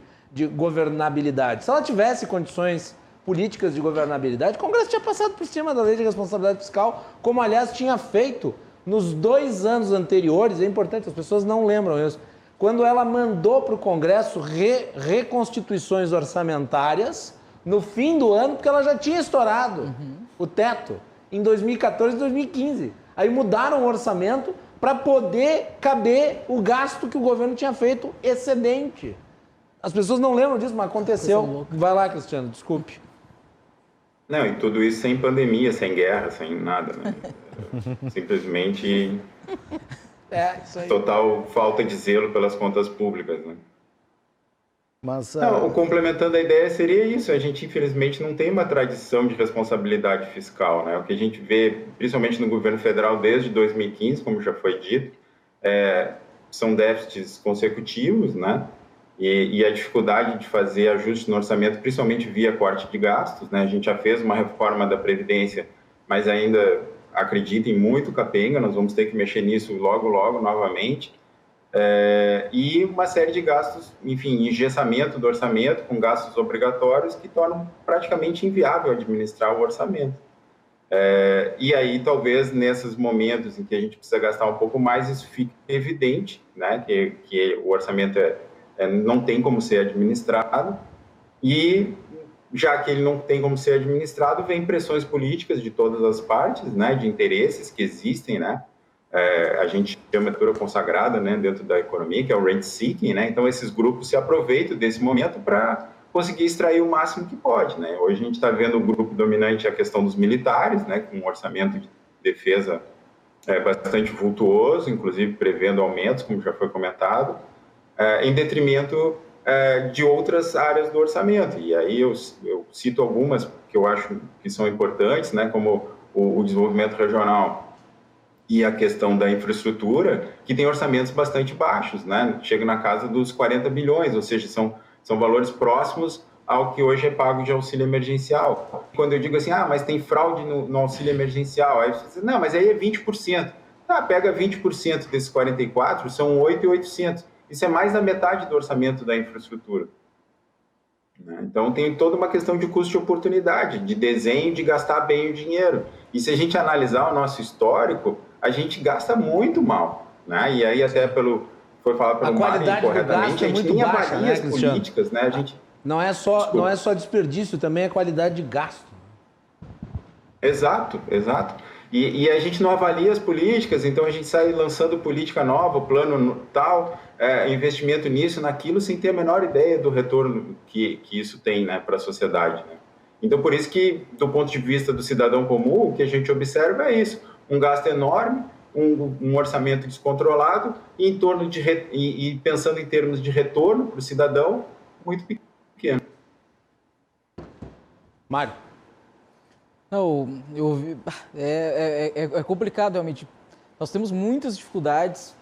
governabilidade. Se ela tivesse condições políticas de governabilidade, o Congresso tinha passado por cima da lei de responsabilidade fiscal, como, aliás, tinha feito nos 2 anos anteriores. É importante, as pessoas não lembram isso. Quando ela mandou para o Congresso reconstituições orçamentárias no fim do ano, porque ela já tinha estourado o teto em 2014 e 2015. Aí mudaram o orçamento para poder caber o gasto que o governo tinha feito excedente. As pessoas não lembram disso, mas aconteceu. Vai lá, Cristiano, desculpe. Não, e tudo isso sem pandemia, sem guerra, sem nada, né? Simplesmente Isso aí. total falta de zelo pelas contas públicas, né? Mas, complementando a ideia, seria isso. A gente, infelizmente, não tem uma tradição de responsabilidade fiscal, né? O que a gente vê, principalmente no governo federal, desde 2015, como já foi dito, são déficits consecutivos, né? E a dificuldade de fazer ajuste no orçamento, principalmente via corte de gastos, né? A gente já fez uma reforma da Previdência, mas ainda acreditem muito capenga, nós vamos ter que mexer nisso logo, novamente. E uma série de gastos, enfim, engessamento do orçamento com gastos obrigatórios que tornam praticamente inviável administrar o orçamento. E aí, talvez, nesses momentos em que a gente precisa gastar um pouco mais, isso fique evidente, né? Que o orçamento não tem como ser administrado, e já que ele não tem como ser administrado, vem pressões políticas de todas as partes, né, de interesses que existem, né, a gente tem uma cultura consagrada, né, dentro da economia, que é o rent seeking, né, então esses grupos se aproveitam desse momento para conseguir extrair o máximo que pode, né. Hoje a gente está vendo o grupo dominante a questão dos militares, né, com um orçamento de defesa bastante vultuoso, inclusive prevendo aumentos, como já foi comentado, em detrimento de outras áreas do orçamento. E aí eu cito algumas que eu acho que são importantes, né, como o desenvolvimento regional e a questão da infraestrutura, que tem orçamentos bastante baixos, né, chega na casa dos 40 bilhões, ou seja, são valores próximos ao que hoje é pago de auxílio emergencial. Quando eu digo assim, mas tem fraude no auxílio emergencial, aí você diz, não, mas aí é 20%. Pega 20% desses 44, são 8.800. Isso é mais da metade do orçamento da infraestrutura. Então, tem toda uma questão de custo de oportunidade, de desenho, de gastar bem o dinheiro. E se a gente analisar o nosso histórico, a gente gasta muito mal. Né? E aí, até foi falado pelo Mário corretamente, a gente nem avalia as políticas. Né? Não é só desperdício, também é qualidade de gasto. Exato. E a gente não avalia as políticas, então a gente sai lançando política nova, plano tal, investimento nisso, naquilo, sem ter a menor ideia do retorno que isso tem, né, para a sociedade. Né? Então, por isso que, do ponto de vista do cidadão comum, o que a gente observa é isso, um gasto enorme, um orçamento descontrolado e pensando em termos de retorno para o cidadão, muito pequeno. Mário. Não, é complicado realmente. Nós temos muitas dificuldades,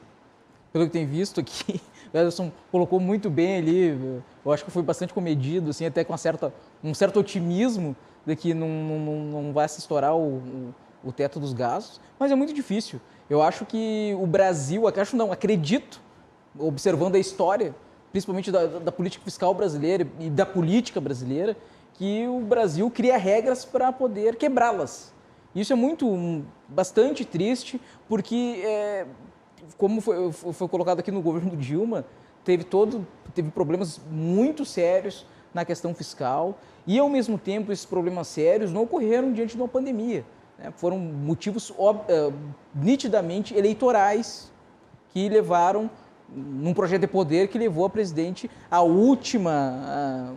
pelo que tem visto aqui. O Ederson colocou muito bem ali. Eu acho que foi bastante comedido, assim, até com um certo otimismo de que não vai se estourar o teto dos gastos. Mas é muito difícil. Eu acho que o Brasil, acredito, observando a história, principalmente da política fiscal brasileira e da política brasileira, que o Brasil cria regras para poder quebrá-las. Isso é bastante triste, porque, como foi colocado aqui no governo Dilma, teve problemas muito sérios na questão fiscal e, ao mesmo tempo, esses problemas sérios não ocorreram diante de uma pandemia. Né? Foram motivos nitidamente eleitorais que levaram num projeto de poder que levou a presidente à última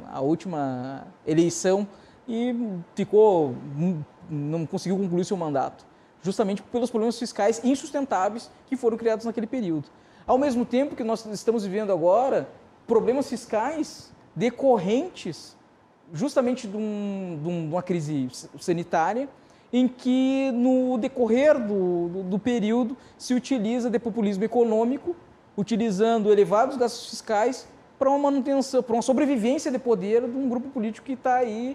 eleição e não conseguiu concluir seu mandato, justamente pelos problemas fiscais insustentáveis que foram criados naquele período. Ao mesmo tempo que nós estamos vivendo agora problemas fiscais decorrentes justamente de uma crise sanitária, em que no decorrer do período se utiliza de populismo econômico, utilizando elevados gastos fiscais para uma manutenção, para uma sobrevivência de poder de um grupo político que está aí,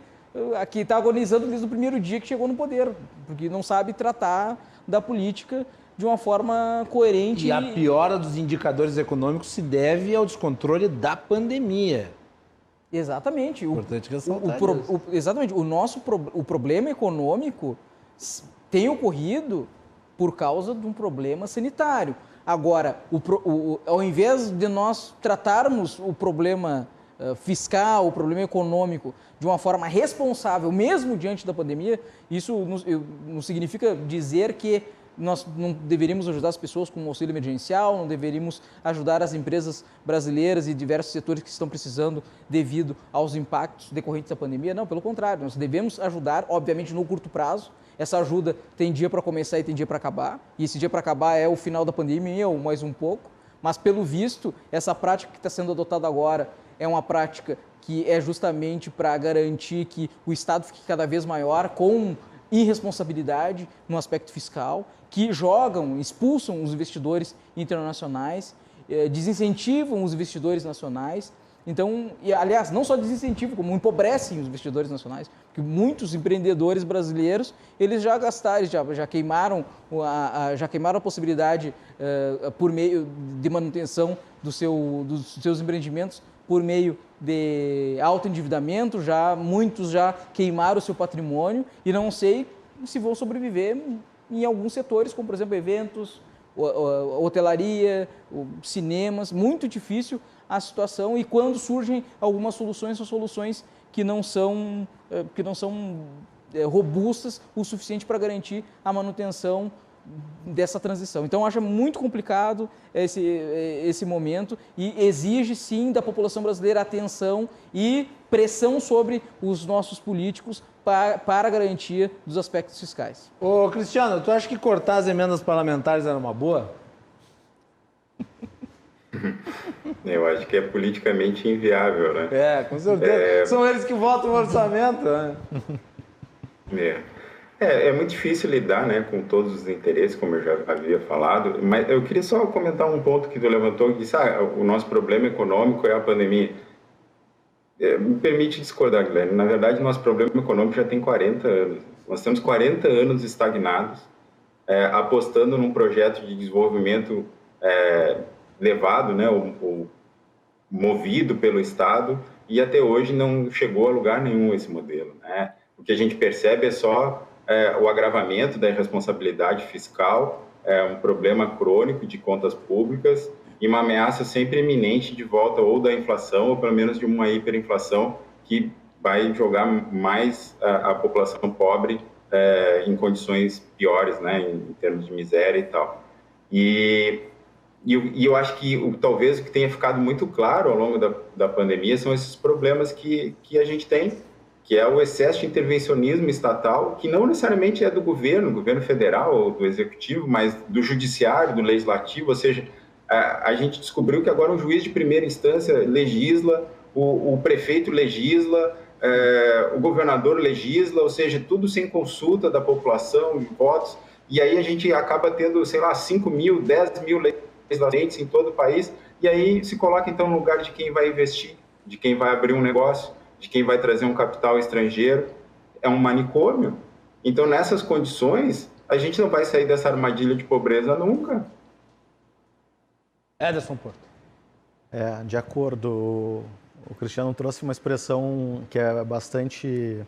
que está agonizando desde o primeiro dia que chegou no poder, porque não sabe tratar da política de uma forma coerente. E a piora dos indicadores econômicos se deve ao descontrole da pandemia. Exatamente. Importante ressaltar isso. Exatamente. O problema econômico tem ocorrido por causa de um problema sanitário. Agora, ao invés de nós tratarmos o problema fiscal, o problema econômico de uma forma responsável, mesmo diante da pandemia, isso não significa dizer que nós não deveríamos ajudar as pessoas com o auxílio emergencial, não deveríamos ajudar as empresas brasileiras e diversos setores que estão precisando devido aos impactos decorrentes da pandemia. Não, pelo contrário, nós devemos ajudar, obviamente, no curto prazo. Essa ajuda tem dia para começar e tem dia para acabar, e esse dia para acabar é o final da pandemia ou mais um pouco, mas pelo visto, essa prática que está sendo adotada agora é uma prática que é justamente para garantir que o Estado fique cada vez maior com irresponsabilidade no aspecto fiscal, que expulsam os investidores internacionais, desincentivam os investidores nacionais. Então, aliás, não só desincentivam, como empobrecem os investidores nacionais, porque muitos empreendedores brasileiros, eles já gastaram, já queimaram a possibilidade por meio de manutenção dos seus empreendimentos por meio de autoendividamento, muitos já queimaram o seu patrimônio e não sei se vão sobreviver em alguns setores, como por exemplo eventos, hotelaria, cinemas. Muito difícil a situação, e quando surgem algumas soluções, são soluções que não são robustas o suficiente para garantir a manutenção dessa transição. Então, eu acho muito complicado esse momento e exige, sim, da população brasileira atenção e pressão sobre os nossos políticos para a garantia dos aspectos fiscais. Ô, Cristiano, tu acha que cortar as emendas parlamentares era uma boa? Eu acho que é politicamente inviável, né? Com certeza. São eles que votam o orçamento, né? É muito difícil lidar, né, com todos os interesses, como eu já havia falado, mas eu queria só comentar um ponto que tu levantou, que disse, o nosso problema econômico é a pandemia. Me permite discordar, Guilherme. Na verdade, o nosso problema econômico já tem 40 anos. Nós temos 40 anos estagnados, apostando num projeto de desenvolvimento levado, né, movido pelo Estado, e até hoje não chegou a lugar nenhum esse modelo, né? O que a gente percebe é só o agravamento da irresponsabilidade fiscal, um problema crônico de contas públicas e uma ameaça sempre iminente de volta ou da inflação ou pelo menos de uma hiperinflação que vai jogar mais a população pobre em condições piores, né, em termos de miséria e tal. E eu acho que talvez o que tenha ficado muito claro ao longo da pandemia são esses problemas que a gente tem, que é o excesso de intervencionismo estatal, que não necessariamente é do governo federal ou do executivo, mas do judiciário, do legislativo, ou seja, a gente descobriu que agora um juiz de primeira instância legisla, o prefeito legisla, o governador legisla, ou seja, tudo sem consulta da população, de votos, e aí a gente acaba tendo, sei lá, 5 mil, 10 mil legisladores em todo o país, e aí se coloca então no lugar de quem vai investir, de quem vai abrir um negócio, de quem vai trazer um capital estrangeiro. É um manicômio. Então, nessas condições, a gente não vai sair dessa armadilha de pobreza nunca. Ederson Porto. De acordo. O Cristiano trouxe uma expressão que é bastante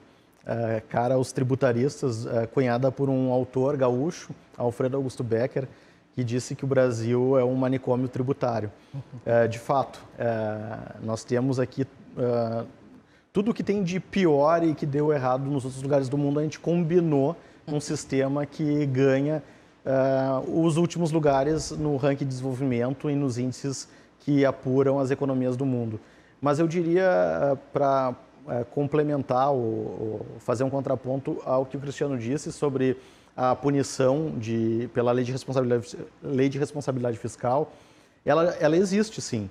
cara aos tributaristas, cunhada por um autor gaúcho, Alfredo Augusto Becker, que disse que o Brasil é um manicômio tributário. De fato, nós temos aqui tudo o que tem de pior e que deu errado nos outros lugares do mundo, a gente combinou um sistema que ganha os últimos lugares no ranking de desenvolvimento e nos índices que apuram as economias do mundo. Mas eu diria, para complementar ou fazer um contraponto ao que o Cristiano disse sobre a punição pela lei de responsabilidade fiscal, ela existe sim,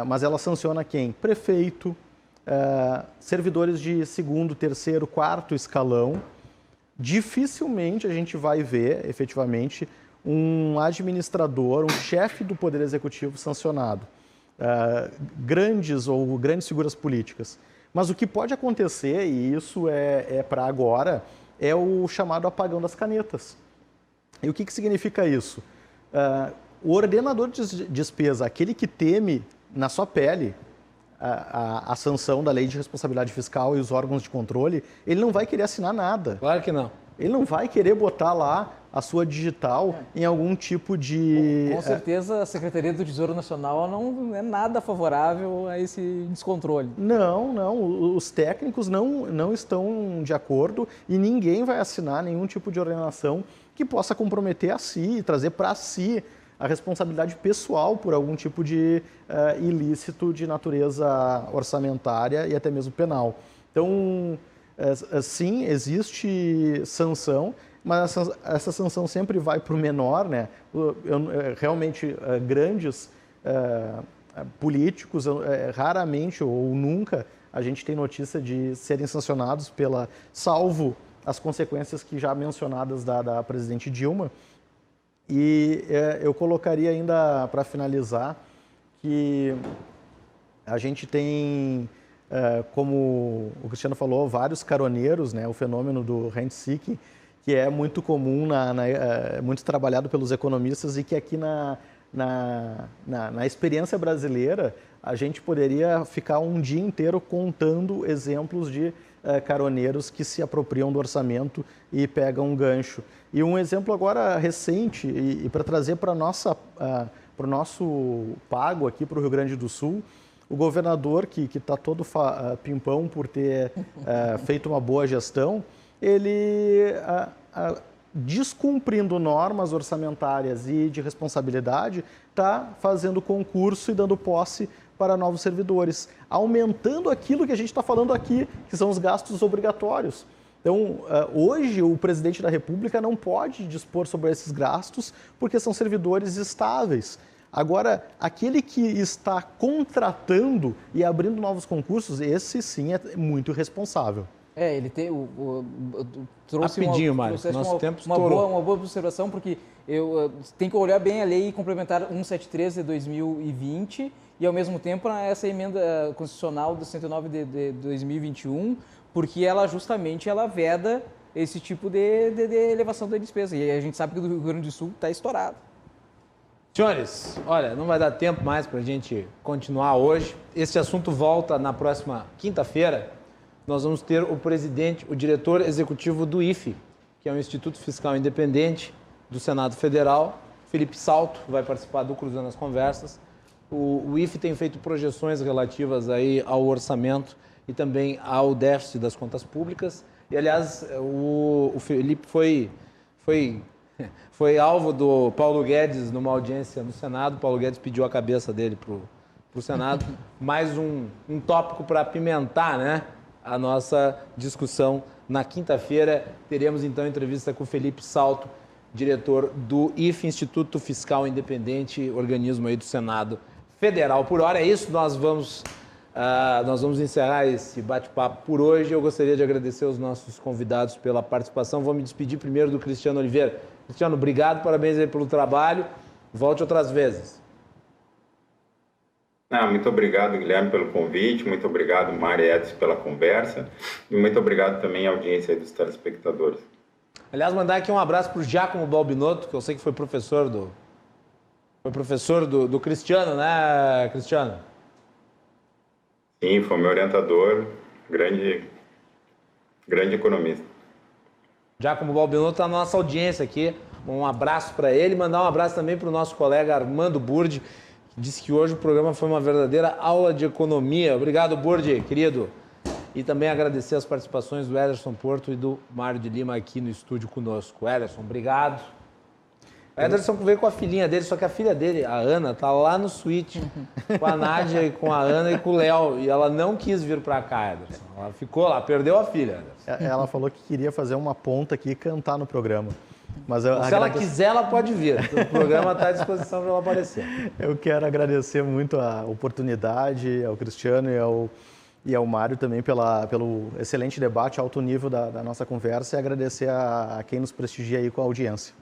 mas ela sanciona quem? Prefeito, servidores de segundo, terceiro, quarto escalão. Dificilmente a gente vai ver, efetivamente, um administrador, um chefe do Poder Executivo sancionado. Grandes figuras políticas. Mas o que pode acontecer, e isso é para agora, é o chamado apagão das canetas. E o que significa isso? O ordenador de despesa, aquele que teme na sua pele a sanção da lei de responsabilidade fiscal e os órgãos de controle, ele não vai querer assinar nada. Claro que não. Ele não vai querer botar lá a sua digital em algum tipo de... Com certeza a Secretaria do Tesouro Nacional não é nada favorável a esse descontrole. Não. Os técnicos não estão de acordo e ninguém vai assinar nenhum tipo de ordenação que possa comprometer a si e trazer para si a responsabilidade pessoal por algum tipo de ilícito de natureza orçamentária e até mesmo penal. Então, sim, existe sanção, mas essa sanção sempre vai para o menor, né? Realmente, grandes políticos, raramente ou nunca a gente tem notícia de serem sancionados salvo as consequências que já mencionadas da presidente Dilma. E eu colocaria ainda, para finalizar, que a gente tem, como o Cristiano falou, vários caroneiros, né? O fenômeno do rent-seeking, que é muito comum, muito trabalhado pelos economistas e que aqui na experiência brasileira a gente poderia ficar um dia inteiro contando exemplos de caroneiros que se apropriam do orçamento e pegam um gancho. E um exemplo agora recente, e para trazer para o nosso pago aqui para o Rio Grande do Sul, o governador, que está todo pimpão por ter feito uma boa gestão, ele, descumprindo normas orçamentárias e de responsabilidade, está fazendo concurso e dando posse para novos servidores, aumentando aquilo que a gente está falando aqui, que são os gastos obrigatórios. Então, hoje, o presidente da República não pode dispor sobre esses gastos porque são servidores estáveis. Agora, aquele que está contratando e abrindo novos concursos, esse sim é muito responsável. Ele tem trouxe rapidinho, Mário, nosso tempo estourou. Uma boa observação, porque eu tenho que olhar bem a lei complementar 173 de 2020 e, ao mesmo tempo, essa emenda constitucional do 109 de 2021, porque ela justamente veda esse tipo de elevação da despesa. E a gente sabe que o Rio Grande do Sul está estourado. Senhores, olha, não vai dar tempo mais para a gente continuar hoje. Esse assunto volta na próxima quinta-feira. Nós vamos ter o presidente, o diretor executivo do IFE, que é o Instituto Fiscal Independente do Senado Federal. Felipe Salto vai participar do Cruzando as Conversas. O IFE tem feito projeções relativas aí ao orçamento e também ao déficit das contas públicas. E, aliás, o Felipe foi alvo do Paulo Guedes numa audiência no Senado. O Paulo Guedes pediu a cabeça dele para o Senado. Mais um tópico para apimentar, né, a nossa discussão. Na quinta-feira teremos então entrevista com o Felipe Salto, diretor do IFE, Instituto Fiscal Independente, organismo aí do Senado Federal. Por hora é isso, nós vamos encerrar esse bate-papo por hoje. Eu gostaria de agradecer aos nossos convidados pela participação. Vou me despedir primeiro do Cristiano Oliveira. Cristiano, obrigado, parabéns aí pelo trabalho. Volte outras vezes. Muito obrigado, Guilherme, pelo convite. Muito obrigado, Mário e Edson, pela conversa. E muito obrigado também à audiência aí dos telespectadores. Aliás, mandar aqui um abraço para o Giacomo Balbinotto, que eu sei que foi professor do Cristiano, né, Cristiano? Sim, foi meu orientador, grande economista. Giacomo Balbinotto está na nossa audiência aqui. Um abraço para ele. Mandar um abraço também para o nosso colega Armando Burdi, que disse que hoje o programa foi uma verdadeira aula de economia. Obrigado, Burdi, querido. E também agradecer as participações do Ederson Porto e do Mário de Lima aqui no estúdio conosco. Ederson, obrigado. O Ederson veio com a filhinha dele, só que a filha dele, a Ana, está lá no suíte com a Nádia, com a Ana e com o Léo. E ela não quis vir para cá, Ederson. Ela ficou lá, perdeu a filha, Ederson. Ela falou que queria fazer uma ponta aqui e cantar no programa. Mas se ela quiser, ela pode vir. O programa está à disposição para ela aparecer. Eu quero agradecer muito a oportunidade, ao Cristiano e ao Mário também pelo excelente debate, alto nível da nossa conversa, e agradecer a quem nos prestigia aí com a audiência.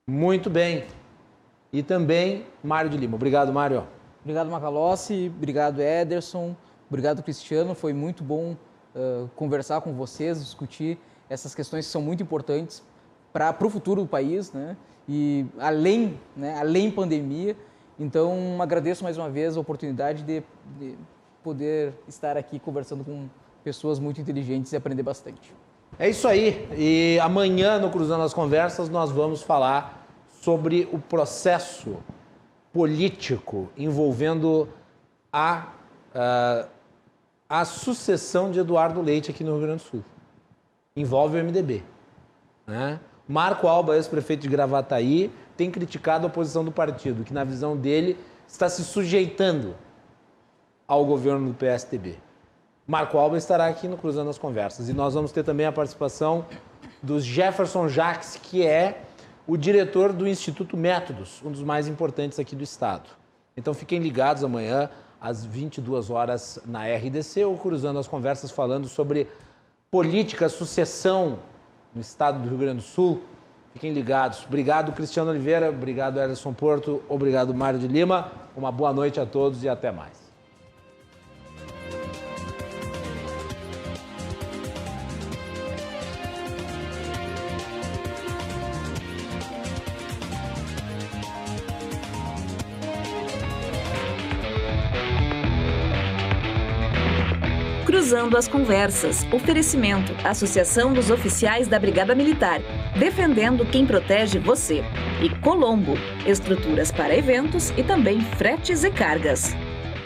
Muito bem. E também Mário de Lima. Obrigado, Mário. Obrigado, Macalossi. Obrigado, Ederson. Obrigado, Cristiano. Foi muito bom conversar com vocês, discutir essas questões que são muito importantes para o futuro do país, né? E além pandemia. Então, agradeço mais uma vez a oportunidade de poder estar aqui conversando com pessoas muito inteligentes e aprender bastante. É isso aí. E amanhã, no Cruzando as Conversas, nós vamos falar sobre o processo político envolvendo a sucessão de Eduardo Leite aqui no Rio Grande do Sul. Envolve o MDB, né? Marco Alba, ex-prefeito de Gravataí, tem criticado a posição do partido, que na visão dele está se sujeitando ao governo do PSDB. Marco Alba estará aqui no Cruzando as Conversas. E nós vamos ter também a participação do Jefferson Jacques, que é o diretor do Instituto Métodos, um dos mais importantes aqui do estado. Então fiquem ligados amanhã, às 22 horas, na RDC, ou Cruzando as Conversas, falando sobre política, sucessão no estado do Rio Grande do Sul. Fiquem ligados. Obrigado, Cristiano Oliveira. Obrigado, Ederson Porto. Obrigado, Mário de Lima. Uma boa noite a todos e até mais. Cruzando as Conversas. Oferecimento. Associação dos Oficiais da Brigada Militar. Defendendo quem protege você. E Colombo. Estruturas para eventos e também fretes e cargas.